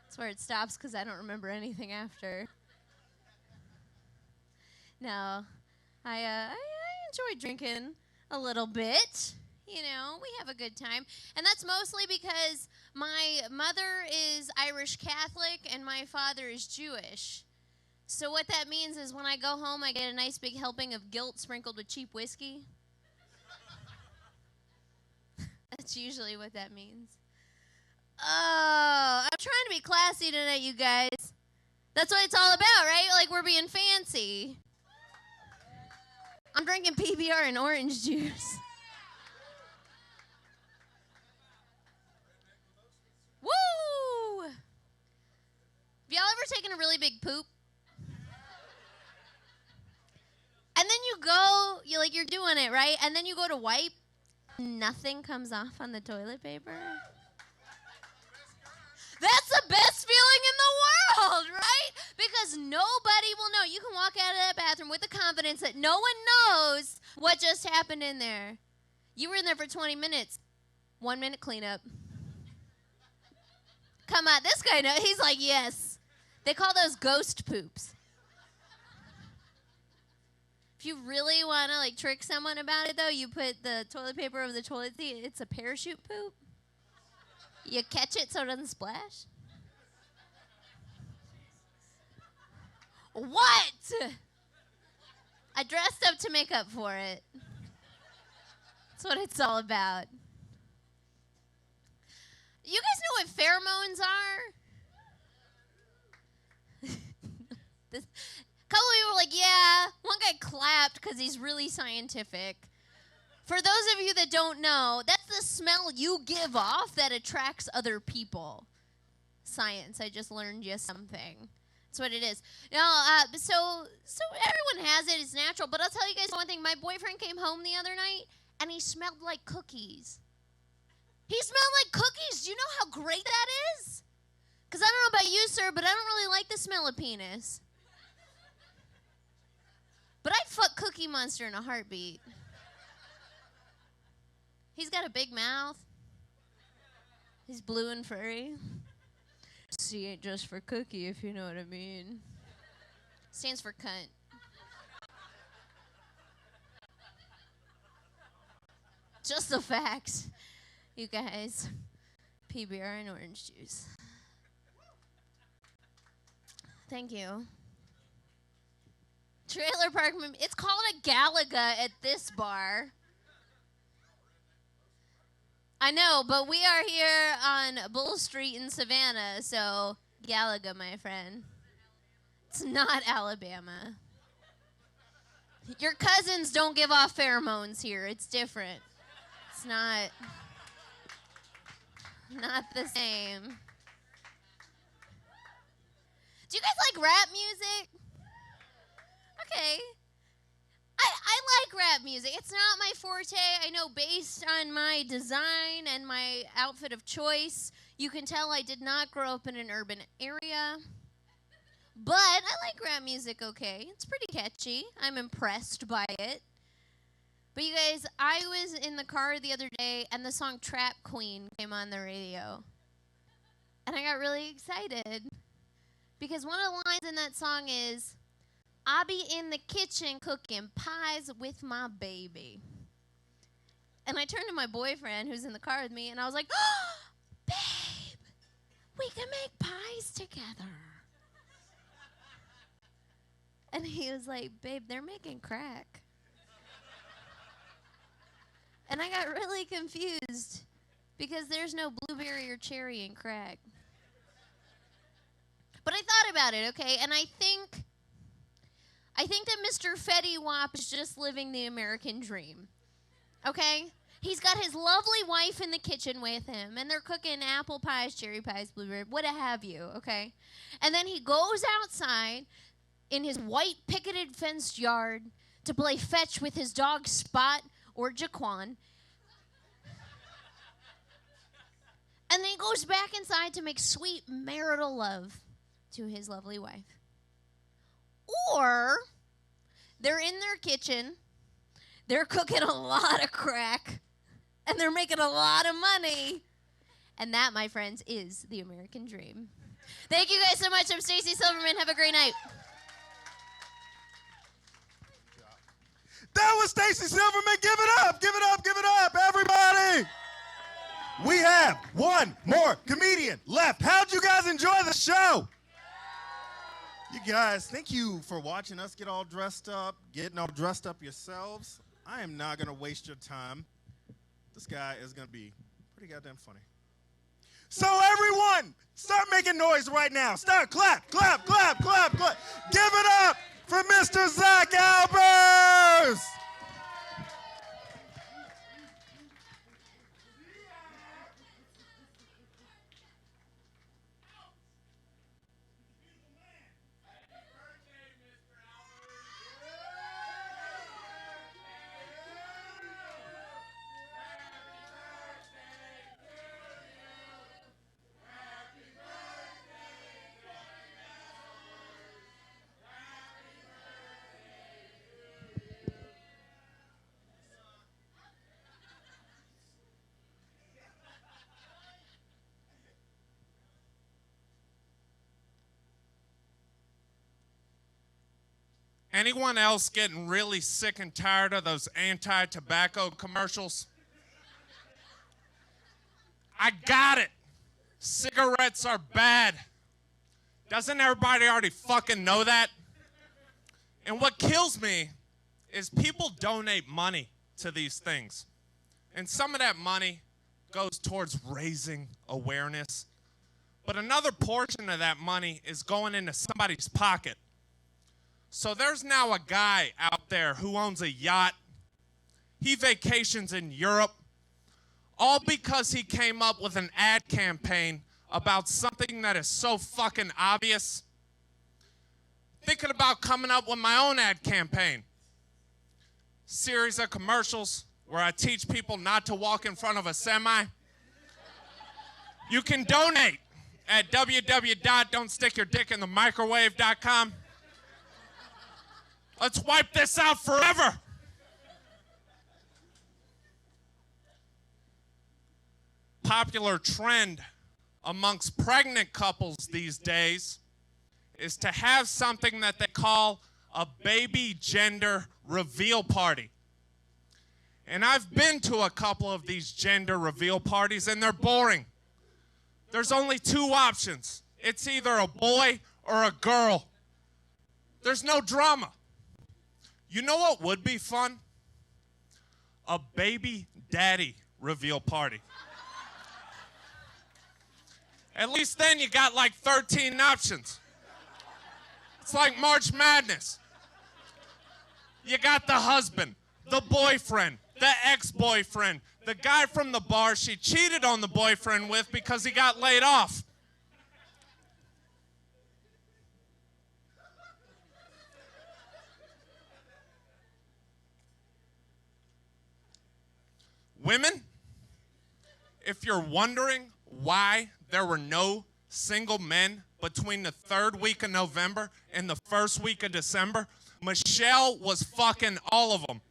That's where it stops because I don't remember anything after. No, I enjoy drinking a little bit. You know, we have a good time. And that's mostly because my mother is Irish Catholic and my father is Jewish. So what that means is when I go home, I get a nice big helping of guilt sprinkled with cheap whiskey. That's usually what that means. Oh, I'm trying to be classy tonight, you guys. That's what it's all about, right? Like, we're being fancy. I'm drinking PBR and orange juice. Woo! Have y'all ever taken a really big poop? And then you go, you're doing it, right? And then you go to wipe, nothing comes off on the toilet paper. That's the best feeling in the world, right? Because nobody will know. You can walk out of that bathroom with the confidence that no one knows what just happened in there. You were in there for 20 minutes. 1 minute cleanup. Come on, this guy knows. He's like, yes. They call those ghost poops. If you really want to trick someone about it, though, you put the toilet paper over the toilet seat. It's a parachute poop. You catch it so it doesn't splash. What? I dressed up to make up for it. That's what it's all about. You guys know what pheromones are? This couple of people were like, yeah. One guy clapped because he's really scientific. For those of you that don't know, that's the smell you give off that attracts other people. Science, I just learned you something. That's what it is. Now, so everyone has it. It's natural. But I'll tell you guys one thing. My boyfriend came home the other night, and he smelled like cookies. He smelled like cookies. Do you know how great that is? Because I don't know about you, sir, but I don't really like the smell of penis. But I'd fuck Cookie Monster in a heartbeat. He's got a big mouth. He's blue and furry. C ain't just for cookie, if you know what I mean. Stands for cunt. Just the facts, you guys. PBR and orange juice. Thank you. Trailer Park, it's called a Galaga at this bar. I know, but we are here on Bull Street in Savannah, so Galaga, my friend. It's not Alabama. Your cousins don't give off pheromones here. It's different. It's not the same. Do you guys like rap music? Okay. I like rap music. It's not my forte. I know based on my design and my outfit of choice, you can tell I did not grow up in an urban area. But I like rap music okay. It's pretty catchy. I'm impressed by it. But you guys, I was in the car the other day, and the song Trap Queen came on the radio. And I got really excited. Because one of the lines in that song is, I be in the kitchen cooking pies with my baby. And I turned to my boyfriend who's in the car with me, and I was like, oh, babe, we can make pies together. And he was like, babe, they're making crack. And I got really confused because there's no blueberry or cherry in crack. But I thought about it, okay, and I think that Mr. Fetty Wap is just living the American dream, okay? He's got his lovely wife in the kitchen with him, and they're cooking apple pies, cherry pies, blueberry, what have you, okay? And then he goes outside in his white picketed fenced yard to play fetch with his dog Spot or Jaquan. And then he goes back inside to make sweet marital love to his lovely wife. Or they're in their kitchen, they're cooking a lot of crack, and they're making a lot of money. And that, my friends, is the American dream. Thank you guys so much. I'm Stacey Silverman. Have a great night. That was Stacey Silverman. Give it up, give it up, give it up, everybody. have one more comedian left. How'd you guys enjoy the show? You guys, thank you for watching us get all dressed up, getting all dressed up yourselves. I am not going to waste your time. This guy is going to be pretty goddamn funny. So everyone, start making noise right now. Start clap, clap, clap, clap, clap. Give it up for Mr. Zach Albers. Anyone else getting really sick and tired of those anti-tobacco commercials? I got it. Cigarettes are bad. Doesn't everybody already fucking know that? And what kills me is people donate money to these things. And some of that money goes towards raising awareness. But another portion of that money is going into somebody's pocket. So there's now a guy out there who owns a yacht. He vacations in Europe, all because he came up with an ad campaign about something that is so fucking obvious. Thinking about coming up with my own ad campaign. Series of commercials where I teach people not to walk in front of a semi. You can donate at www.don'tstickyourdickinthemicrowave.com. Let's wipe this out forever. Popular trend amongst pregnant couples these days is to have something that they call a baby gender reveal party. And I've been to a couple of these gender reveal parties, and they're boring. There's only two options. It's either a boy or a girl. There's no drama. You know what would be fun? A baby daddy reveal party. At least then you got like 13 options. It's like March Madness. You got the husband, the boyfriend, the ex-boyfriend, the guy from the bar she cheated on the boyfriend with because he got laid off. Women, if you're wondering why there were no single men between the third week of November and the first week of December, Michelle was fucking all of them.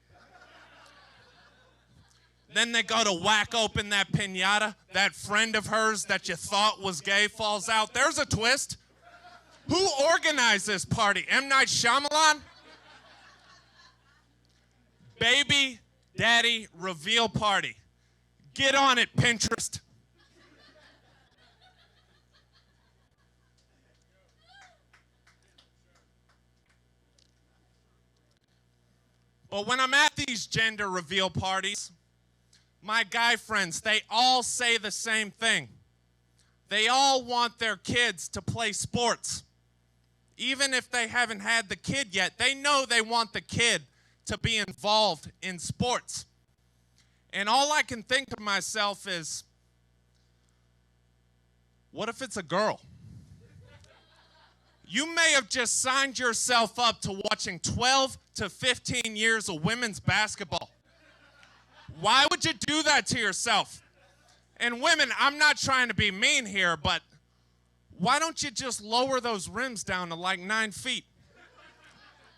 Then they go to whack open that piñata. That friend of hers that you thought was gay falls out. There's a twist. Who organized this party? M. Night Shyamalan? Baby daddy reveal party. Get on it, Pinterest. But when I'm at these gender reveal parties, my guy friends, they all say the same thing. They all want their kids to play sports. Even if they haven't had the kid yet, they know they want the kid to be involved in sports. And all I can think to myself is, what if it's a girl? You may have just signed yourself up to watching 12 to 15 years of women's basketball. Why would you do that to yourself? And women, I'm not trying to be mean here, but why don't you just lower those rims down to like 9 feet?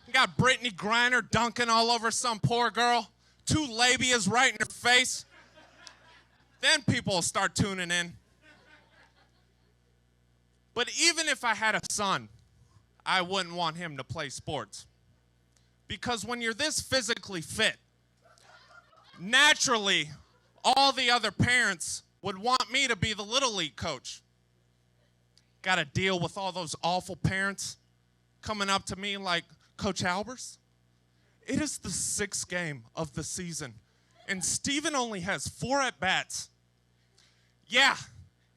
You got Brittany Griner dunking all over some poor girl, 2 labias right in her face. Then people will start tuning in. But even if I had a son, I wouldn't want him to play sports. Because when you're this physically fit, naturally, all the other parents would want me to be the Little League coach. Got to deal with all those awful parents coming up to me like, Coach Albers, it is the 6th game of the season, and Steven only has 4 at-bats. Yeah,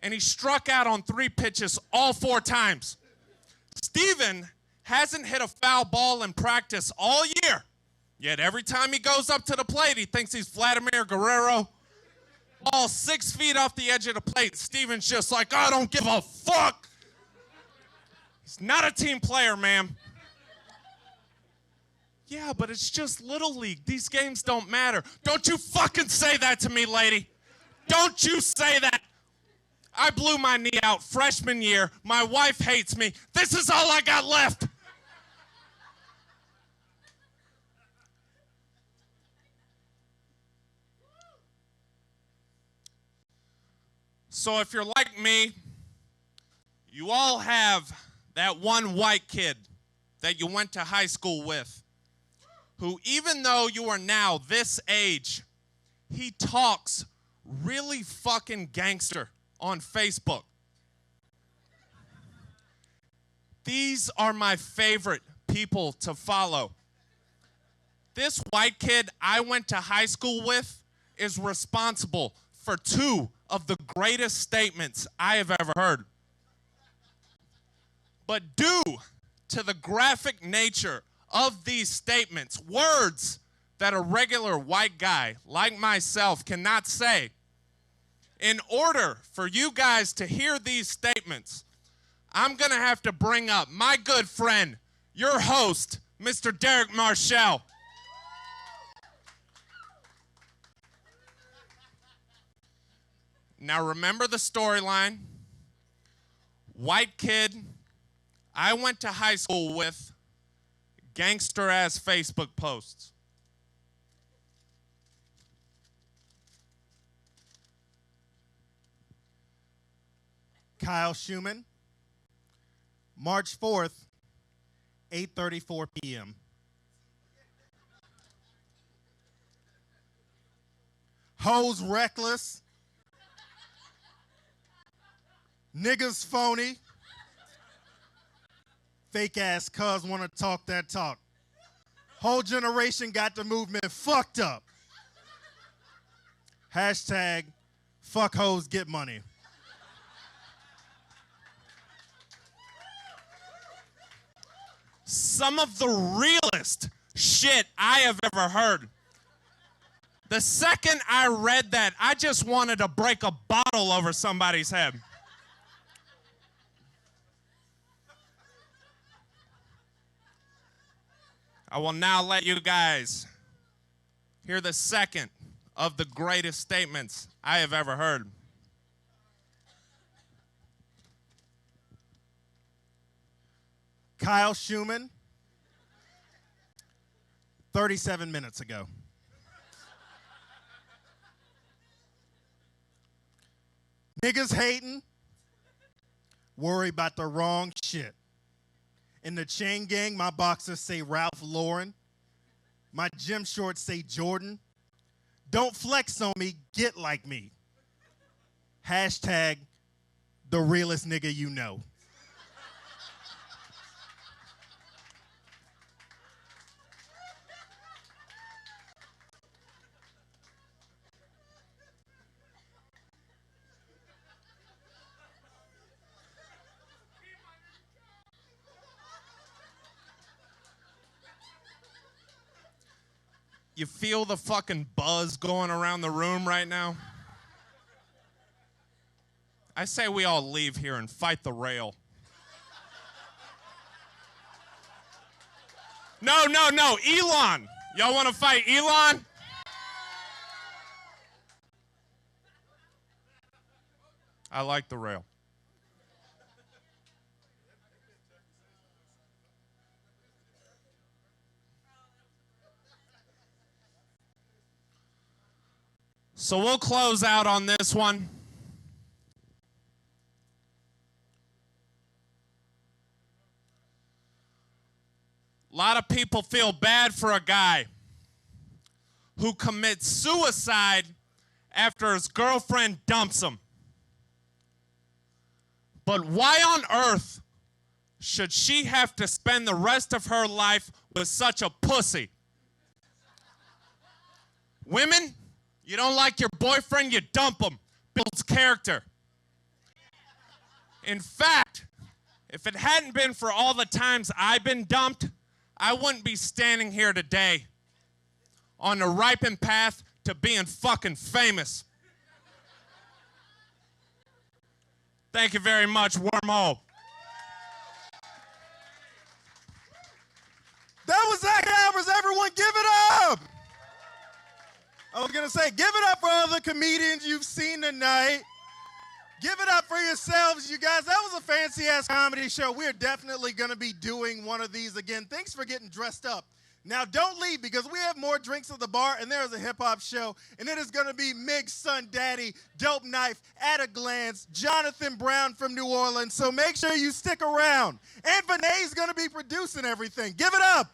and he struck out on 3 pitches all 4 times. Steven hasn't hit a foul ball in practice all year, yet every time he goes up to the plate, he thinks he's Vladimir Guerrero. Ball 6 feet off the edge of the plate. Steven's just like, I don't give a fuck. He's not a team player, ma'am. Yeah, but it's just Little League. These games don't matter. Don't you fucking say that to me, lady. Don't you say that. I blew my knee out freshman year. My wife hates me. This is all I got left. So if you're like me, you all have that one white kid that you went to high school with, who even though you are now this age, he talks really fucking gangster on Facebook. These are my favorite people to follow. This white kid I went to high school with is responsible for 2 of the greatest statements I have ever heard. But due to the graphic nature of these statements, words that a regular white guy like myself cannot say, in order for you guys to hear these statements, I'm going to have to bring up my good friend, your host, Mr. Derek Marshall. Now remember the storyline. White kid I went to high school with, gangster-ass Facebook posts. Kyle Schumann, March 4th, 8:34 p.m. Hoes reckless. Niggas phony. Fake ass cuz wanna talk that talk. Whole generation got the movement fucked up. Hashtag fuck hoes get money. Some of the realest shit I have ever heard. The second I read that, I just wanted to break a bottle over somebody's head. I will now let you guys hear the second of the greatest statements I have ever heard. Kyle Schumann, 37 minutes ago. Niggas hating, worry about the wrong shit. In the chain gang, my boxers say Ralph Lauren. My gym shorts say Jordan. Don't flex on me, get like me. Hashtag the realest nigga you know. You feel the fucking buzz going around the room right now? I say we all leave here and fight the rail. No, Elon. Y'all want to fight Elon? I like the rail. So we'll close out on this one. A lot of people feel bad for a guy who commits suicide after his girlfriend dumps him. But why on earth should she have to spend the rest of her life with such a pussy? Women, you don't like your boyfriend, you dump him. Builds character. In fact, if it hadn't been for all the times I've been dumped, I wouldn't be standing here today on the ripened path to being fucking famous. Thank you very much, Wormhole. That was Zach Albers. Everyone give it up. I was going to say, give it up for all the comedians you've seen tonight. Give it up for yourselves, you guys. That was a fancy-ass comedy show. We're definitely going to be doing one of these again. Thanks for getting dressed up. Now, don't leave because we have more drinks at the bar, and there's a hip-hop show, and it is going to be Mig's son, Daddy, Dope Knife, At a Glance, Jonathan Brown from New Orleans, so make sure you stick around. And Vinay's going to be producing everything. Give it up.